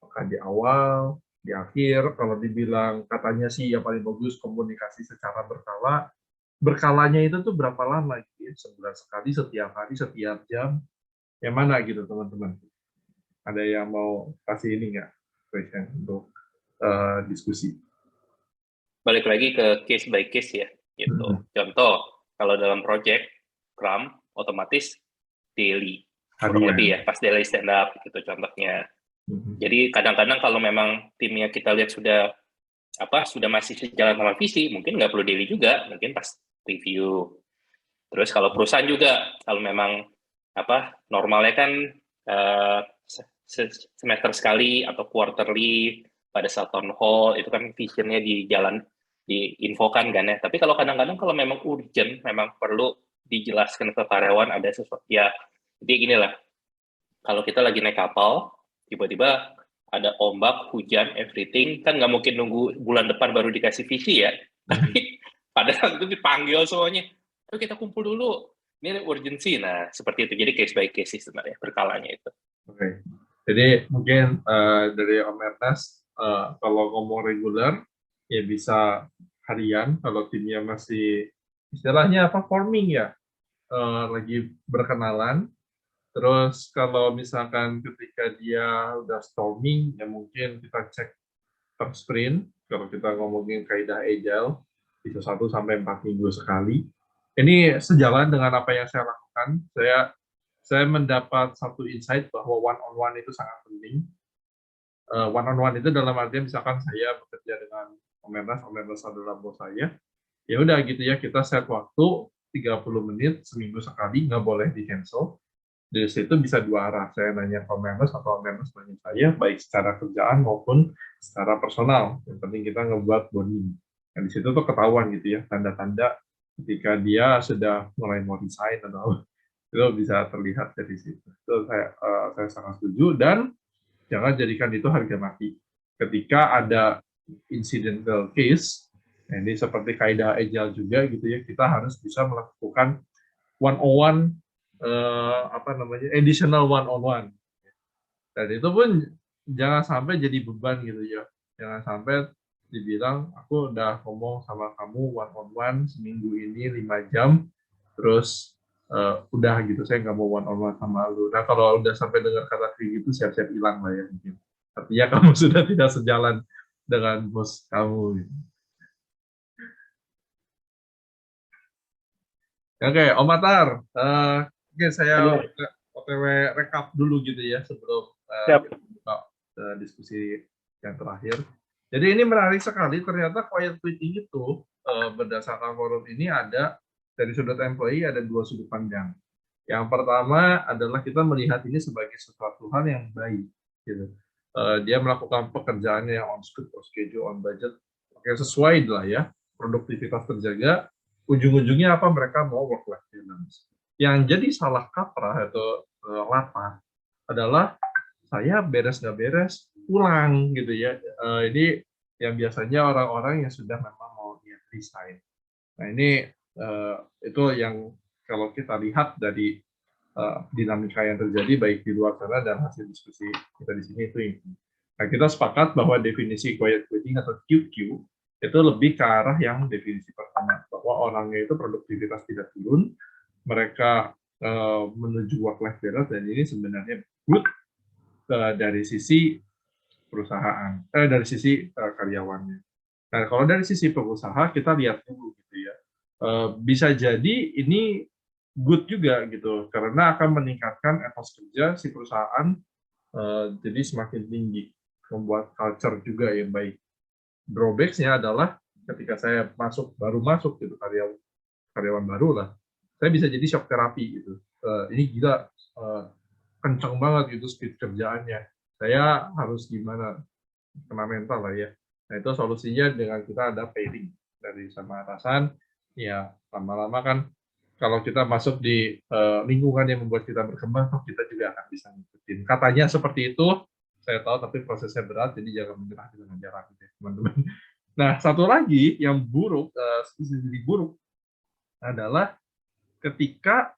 [SPEAKER 1] Maka di awal, di akhir, kalau dibilang katanya sih yang paling bagus komunikasi secara berkala, berkalanya itu tuh berapa lama gitu ya? Sebulan sekali, setiap hari, setiap jam, yang mana gitu teman-teman? Ada yang mau kasih ini nggak, question untuk diskusi?
[SPEAKER 2] Balik lagi ke case by case ya, gitu. Contoh, kalau dalam project Scrum, otomatis daily, kurang lebih ya, pas daily stand up gitu contohnya. Jadi kadang-kadang kalau memang timnya kita lihat sudah masih sejalan sama visi, mungkin nggak perlu daily juga, mungkin pas review. Terus kalau perusahaan juga, kalau memang normalnya kan semester sekali atau quarterly pada saat town hall itu kan visionnya diinfokan kan ya. Tapi kalau kadang-kadang kalau memang urgent, memang perlu dijelaskan ke karyawan ada sesuatu ya. Jadi gini lah, kalau kita lagi naik kapal, tiba-tiba ada ombak, hujan, everything, kan nggak mungkin nunggu bulan depan baru dikasih visi ya. Tapi pada saat itu dipanggil semuanya, ayo kita kumpul dulu, ini urgensi. Nah, seperti itu. Jadi case by case sebenarnya, berkalanya itu.
[SPEAKER 1] Oke. Jadi mungkin dari Om Ernest, kalau ngomong reguler, ya bisa harian, kalau timnya masih, istilahnya forming ya, lagi berkenalan. Terus kalau misalkan ketika dia udah storming, ya mungkin kita cek per sprint. Kalau kita ngomongin kaidah agile, bisa 1 sampai 4 minggu sekali. Ini sejalan dengan apa yang saya lakukan. Saya mendapat satu insight bahwa one-on-one itu sangat penting. One-on-one itu dalam artian misalkan saya bekerja dengan Om Ernest adalah bos saya. Ya udah gitu ya, kita set waktu 30 menit seminggu sekali, nggak boleh di-cancel. Dari situ bisa 2 arah, saya nanya ke Om Ernest atau Om Ernest nanya saya, baik secara kerjaan maupun secara personal. Yang penting kita ngebuat bonding. Nah, di situ tuh ketahuan gitu ya, tanda-tanda ketika dia sudah mulai mau resign atau itu bisa terlihat dari situ. Itu saya sangat setuju, dan jangan jadikan itu harga mati. Ketika ada incidental case, ini seperti kaidah agile juga gitu ya, kita harus bisa melakukan one-on-one, additional one-on-one. Dan itu pun jangan sampai jadi beban gitu ya. Jangan sampai dibilang, aku udah ngomong sama kamu one-on-one seminggu ini 5 jam, terus udah gitu, saya nggak mau one-on-one sama lu. Nah, kalau udah sampai dengar kata kayak gitu, siap-siap hilang lah ya mungkin. Artinya kamu sudah tidak sejalan dengan bos kamu. Gitu. Oke, Om Atar, oke, saya OTW rekap dulu gitu ya sebelum kita buka diskusi yang terakhir. Jadi ini menarik sekali, ternyata quiet quitting itu berdasarkan forum ini ada dari sudut employee ada 2 sudut pandang. Yang pertama adalah kita melihat ini sebagai sesuatu hal yang baik. Gitu. Dia melakukan pekerjaannya yang on script, on schedule, on budget, sesuai lah ya, produktivitas terjaga. Ujung-ujungnya apa, mereka mau work-life balance. Yang jadi salah kaprah atau latah adalah saya beres nggak beres pulang gitu ya. Ini yang biasanya orang-orang yang sudah memang mau resign. Nah ini itu yang kalau kita lihat dari dinamika yang terjadi baik di luar sana dan hasil diskusi kita di sini itu ini. Nah kita sepakat bahwa definisi quiet quitting atau QQ itu lebih ke arah yang definisi pertama, bahwa orangnya itu produktivitas tidak turun, mereka menuju work-life balance, dan ini sebenarnya good dari sisi perusahaan, dari sisi karyawannya. Nah, kalau dari sisi pengusaha, kita lihat dulu gitu ya. Bisa jadi ini good juga gitu, karena akan meningkatkan etos kerja si perusahaan, jadi semakin tinggi, membuat culture juga yang baik. Drawback-nya adalah ketika saya baru masuk gitu, karyawan baru lah, saya bisa jadi shock terapi gitu. Ini gila, kenceng banget gitu speed kerjaannya. Saya harus gimana, kena mental lah ya. Nah itu solusinya dengan kita ada pairing dari sama atasan. Ya lama-lama kan kalau kita masuk di lingkungan yang membuat kita berkembang, kita juga akan bisa ngikutin. Katanya seperti itu, saya tahu, tapi prosesnya berat, jadi jangan menyerah dengan jarak gitu ya, teman-teman. Nah, satu lagi yang buruk, sisi buruk adalah ketika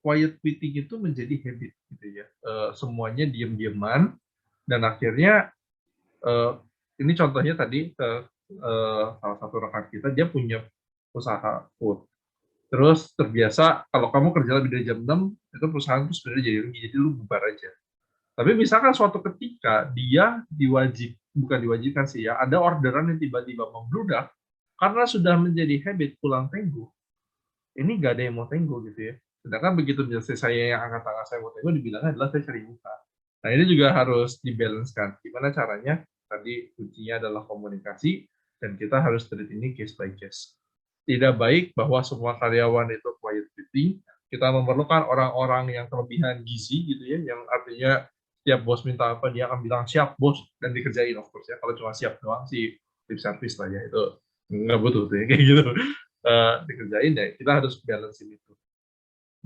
[SPEAKER 1] quiet quitting itu menjadi habit gitu ya. Semuanya diam-diaman dan akhirnya ini contohnya tadi salah satu rekan kita, dia punya usaha food. Terus terbiasa kalau kamu kerja lebih dari jam 6 itu perusahaan itu sebenarnya jadi rugi, jadi lu bubar aja. Tapi misalkan suatu ketika dia bukan diwajibkan sih ya, ada orderan yang tiba-tiba membludak karena sudah menjadi habit pulang tenggo. Ini nggak ada yang mau tenggo gitu ya. Sedangkan begitu saya yang angkat tangan saya mau tenggo, dibilangnya adalah saya cari muka. Nah ini juga harus dibalance-kan. Gimana caranya? Tadi kuncinya adalah komunikasi dan kita harus treat ini case by case. Tidak baik bahwa semua karyawan itu quiet quitting. Kita memerlukan orang-orang yang kelebihan gizi gitu ya, yang artinya setiap bos minta apa dia akan bilang siap bos dan dikerjain, of course ya. Kalau cuma siap doang sih lip service lah ya, itu nggak butuh tuh ya kayak gitu. Dikerjain ya, kita harus balance itu.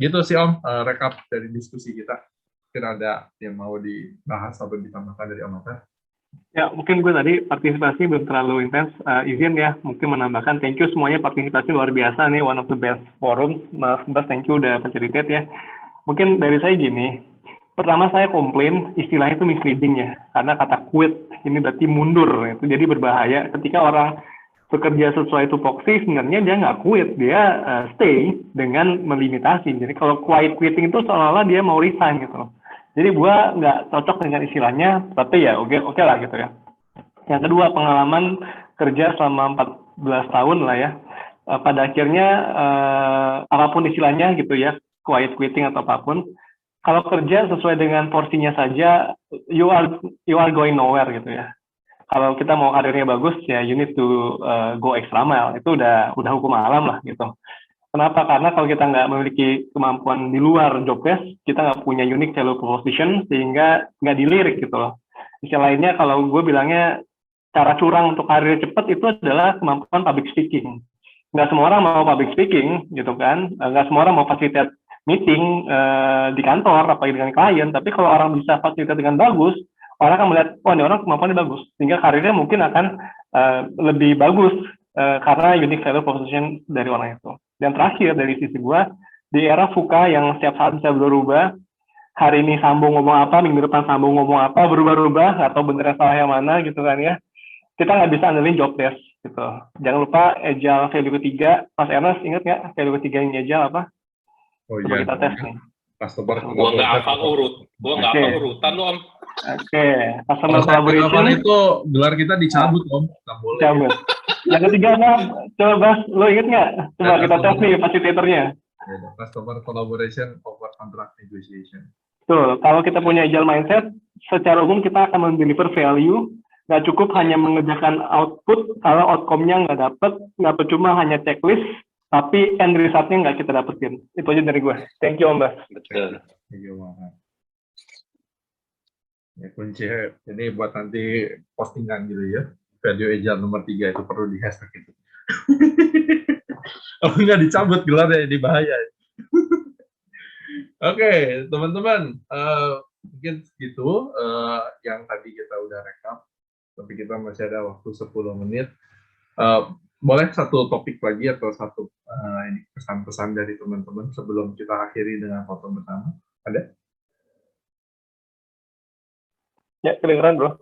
[SPEAKER 1] Gitu sih Om, rekap dari diskusi kita. Mungkin ada yang mau dibahas atau ditambahkan dari Om Atar?
[SPEAKER 4] Ya, mungkin gue tadi partisipasi belum terlalu intens. Izin ya, mungkin menambahkan. Thank you semuanya, partisipasi luar biasa nih, one of the best forum. Mas Bas, thank you udah facilitate ya. Mungkin dari saya gini, pertama saya komplain istilahnya itu misleading ya, karena kata quit ini berarti mundur. Itu jadi berbahaya ketika orang bekerja sesuai tupoksi, sebenarnya dia nggak quit, dia stay dengan melimitasi. Jadi kalau quiet quitting itu seolah-olah dia mau resign gitu loh. Jadi gua nggak cocok dengan istilahnya, tapi ya oke lah gitu ya. Yang kedua, pengalaman kerja selama 14 tahun lah ya. Pada akhirnya apapun istilahnya gitu ya, quiet quitting atau apapun, kalau kerja sesuai dengan porsinya saja, you are going nowhere gitu ya. Kalau kita mau karirnya bagus ya, you need to go extra mile. Itu udah hukum alam lah gitu. Kenapa? Karena kalau kita nggak memiliki kemampuan di luar job desk, kita nggak punya unique value proposition, sehingga nggak dilirik gitu loh. Istilah lainnya, kalau gue bilangnya, cara curang untuk karir cepat itu adalah kemampuan public speaking. Nggak semua orang mau public speaking, gitu kan. Nggak semua orang mau facilitate meeting di kantor, apalagi dengan klien. Tapi kalau orang bisa facilitate dengan bagus, orang akan melihat, oh ini orang kemampuannya bagus. Sehingga karirnya mungkin akan lebih bagus, karena unique value proposition dari orang itu. Dan terakhir dari sisi gua, di era VUCA yang setiap saat bisa berubah, hari ini Sambung ngomong apa, minggu depan Sambung ngomong apa, berubah-ubah, nggak tahu bener salah yang mana gitu kan ya. Kita nggak bisa andelin job desk gitu. Jangan lupa agile value ketiga. Mas Ernest ingat nggak value ketiga yang agile apa?
[SPEAKER 1] Oh
[SPEAKER 4] Coba
[SPEAKER 1] iya.
[SPEAKER 4] kita tes nih.
[SPEAKER 2] Gua nggak hafal urutan lo Om.
[SPEAKER 4] Oke, customer collaboration
[SPEAKER 1] itu gelar kita dicabut Om, nggak boleh.
[SPEAKER 4] Cabut. Yang ketiga apa? Coba Bas, lo inget nggak? Coba kita tes nih fasilitatornya.
[SPEAKER 1] Customer collaboration over contract negotiation.
[SPEAKER 4] Tuh, kalau kita punya agile mindset, secara umum kita akan mendeliver value. Nggak cukup hanya mengerjakan output, kalau outcome-nya nggak dapet, nggak percuma hanya checklist, tapi end result-nya nggak kita dapetin. Itu aja dari gue. Thank you Om Bas.
[SPEAKER 2] Betul.
[SPEAKER 1] Thank you banget. Ya, kunci ini buat nanti postingan gitu ya. Value agile nomor 3 itu perlu di hashtag itu. Kalau nggak dicabut gelarnya, ini bahaya. Oke, teman-teman, mungkin segitu yang tadi kita udah rekap, tapi kita masih ada waktu 10 menit. Boleh satu topik lagi atau satu ini pesan-pesan dari teman-teman sebelum kita akhiri dengan foto bersama? Ada?
[SPEAKER 4] Ya, kedengeran bro.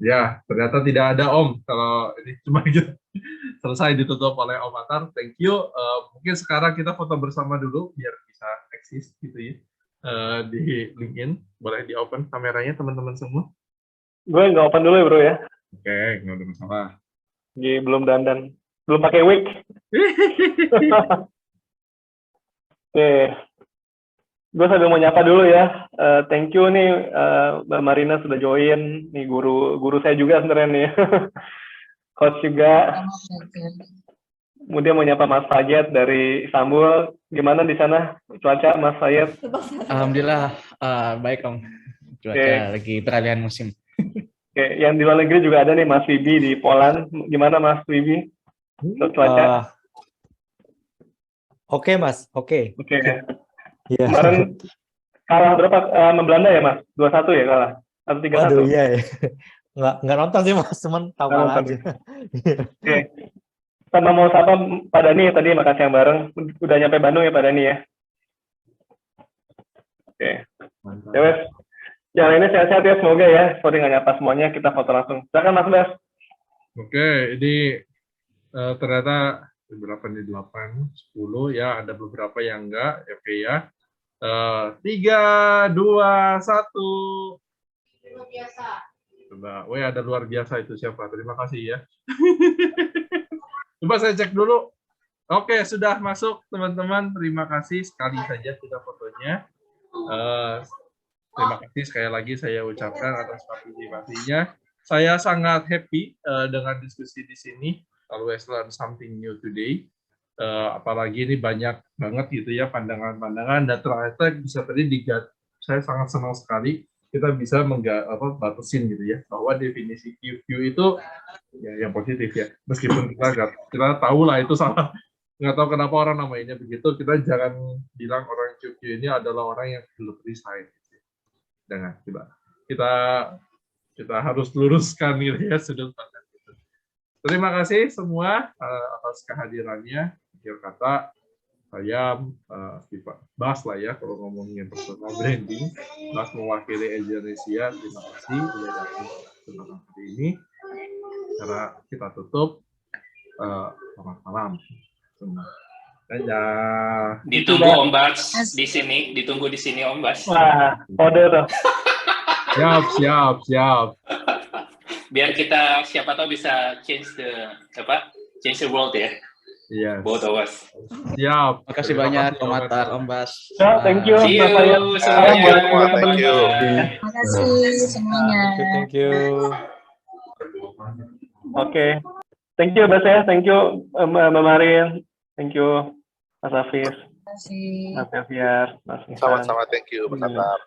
[SPEAKER 1] Ya, ternyata tidak ada Om. Kalau ini cuma gitu. Selesai ditutup oleh Om Atar. Thank you. Mungkin sekarang kita foto bersama dulu biar bisa eksis gitu ya. Di LinkedIn. Boleh di open kameranya teman-teman semua?
[SPEAKER 4] Gue nggak open dulu ya bro ya.
[SPEAKER 1] Oke, nggak ada masalah.
[SPEAKER 4] Belum dandan. Belum pakai wig. Oke. Gue sambil mau nyapa dulu ya. Thank you nih Mbak Marina sudah join. Nih guru saya juga sebenarnya nih. Coach juga. Kemudian mau nyapa Mas Fayed dari Istanbul. Gimana di sana cuaca Mas Fayed?
[SPEAKER 9] Alhamdulillah baik Om. Cuaca lagi peralihan musim.
[SPEAKER 4] Oke, yang di luar negeri juga ada nih Mas Wibi di Poland. Gimana Mas Wibi? Cuaca?
[SPEAKER 10] Oke Mas, oke.
[SPEAKER 4] Oke.
[SPEAKER 10] Iya.
[SPEAKER 4] Kemarin kalah berapa? Sama Belanda ya Mas? 2-1 ya kalah? Atau 3-1?
[SPEAKER 10] Waduh iya ya. Nggak nonton sih Mas, cuman tahu kalah aja.
[SPEAKER 4] Oke. Sama mau sapa Pak Dani tadi, makasih yang bareng. Udah nyampe Bandung ya Pak Dani ya? Oke.
[SPEAKER 1] Mantap.
[SPEAKER 4] Ya wes. Yang lainnya sehat-sehat ya, semoga ya. Sorry nggak nyapa semuanya, kita foto langsung. Silakan Mas Bas.
[SPEAKER 1] Oke, ini ternyata berapa nih, 8, 10 ya, ada beberapa yang enggak, oke ya. 3, 2, 1.
[SPEAKER 5] Luar biasa.
[SPEAKER 1] Coba, ada luar biasa itu siapa? Terima kasih ya. Coba saya cek dulu. Oke, sudah masuk teman-teman. Terima kasih, sekali saja sudah fotonya. Terima kasih sekali lagi saya ucapkan atas partisipasinya. Saya sangat happy dengan diskusi di sini. Always learn something new today. Apalagi ini banyak banget gitu ya pandangan-pandangan, dan ternyata bisa tadi saya sangat senang sekali kita bisa batasin gitu ya, bahwa definisi QQ itu ya yang positif ya, meskipun kita tahu lah itu salah, nggak tahu kenapa orang namanya begitu, kita jangan bilang orang QQ ini adalah orang yang belum resign gitu. Jangan, coba kita harus luruskan gitu ya sudut pandang itu. Terima kasih semua atas kehadirannya. Akhir kata saya Bas lah ya, kalau ngomongin personal branding, Bas mewakili Indonesia. Terima kasih sudah datang ke kesempatan hari ini. Karena kita tutup, selamat malam semua. Dadah.
[SPEAKER 2] Ditunggu Om Bas di sini, ditunggu di sini Om Bas.
[SPEAKER 4] Wah, kode tuh.
[SPEAKER 1] Siap.
[SPEAKER 2] Biar kita siapa tahu bisa change the world ya.
[SPEAKER 1] Yes.
[SPEAKER 2] Both of us.
[SPEAKER 1] Siap.
[SPEAKER 9] Makasih banyak Om Atar, Om Bas.
[SPEAKER 4] Ya, thank you.
[SPEAKER 2] See you semuanya.
[SPEAKER 10] Thank you.
[SPEAKER 5] Terima kasih semuanya.
[SPEAKER 10] Thank you.
[SPEAKER 4] Oke. Thank you Bas ya, thank you Mbak Marin, thank you Mas Hafiz,
[SPEAKER 5] Terima kasih.
[SPEAKER 4] Mas Elviar, Mas Ihsan.
[SPEAKER 11] Sama-sama, thank you, Mas Atar.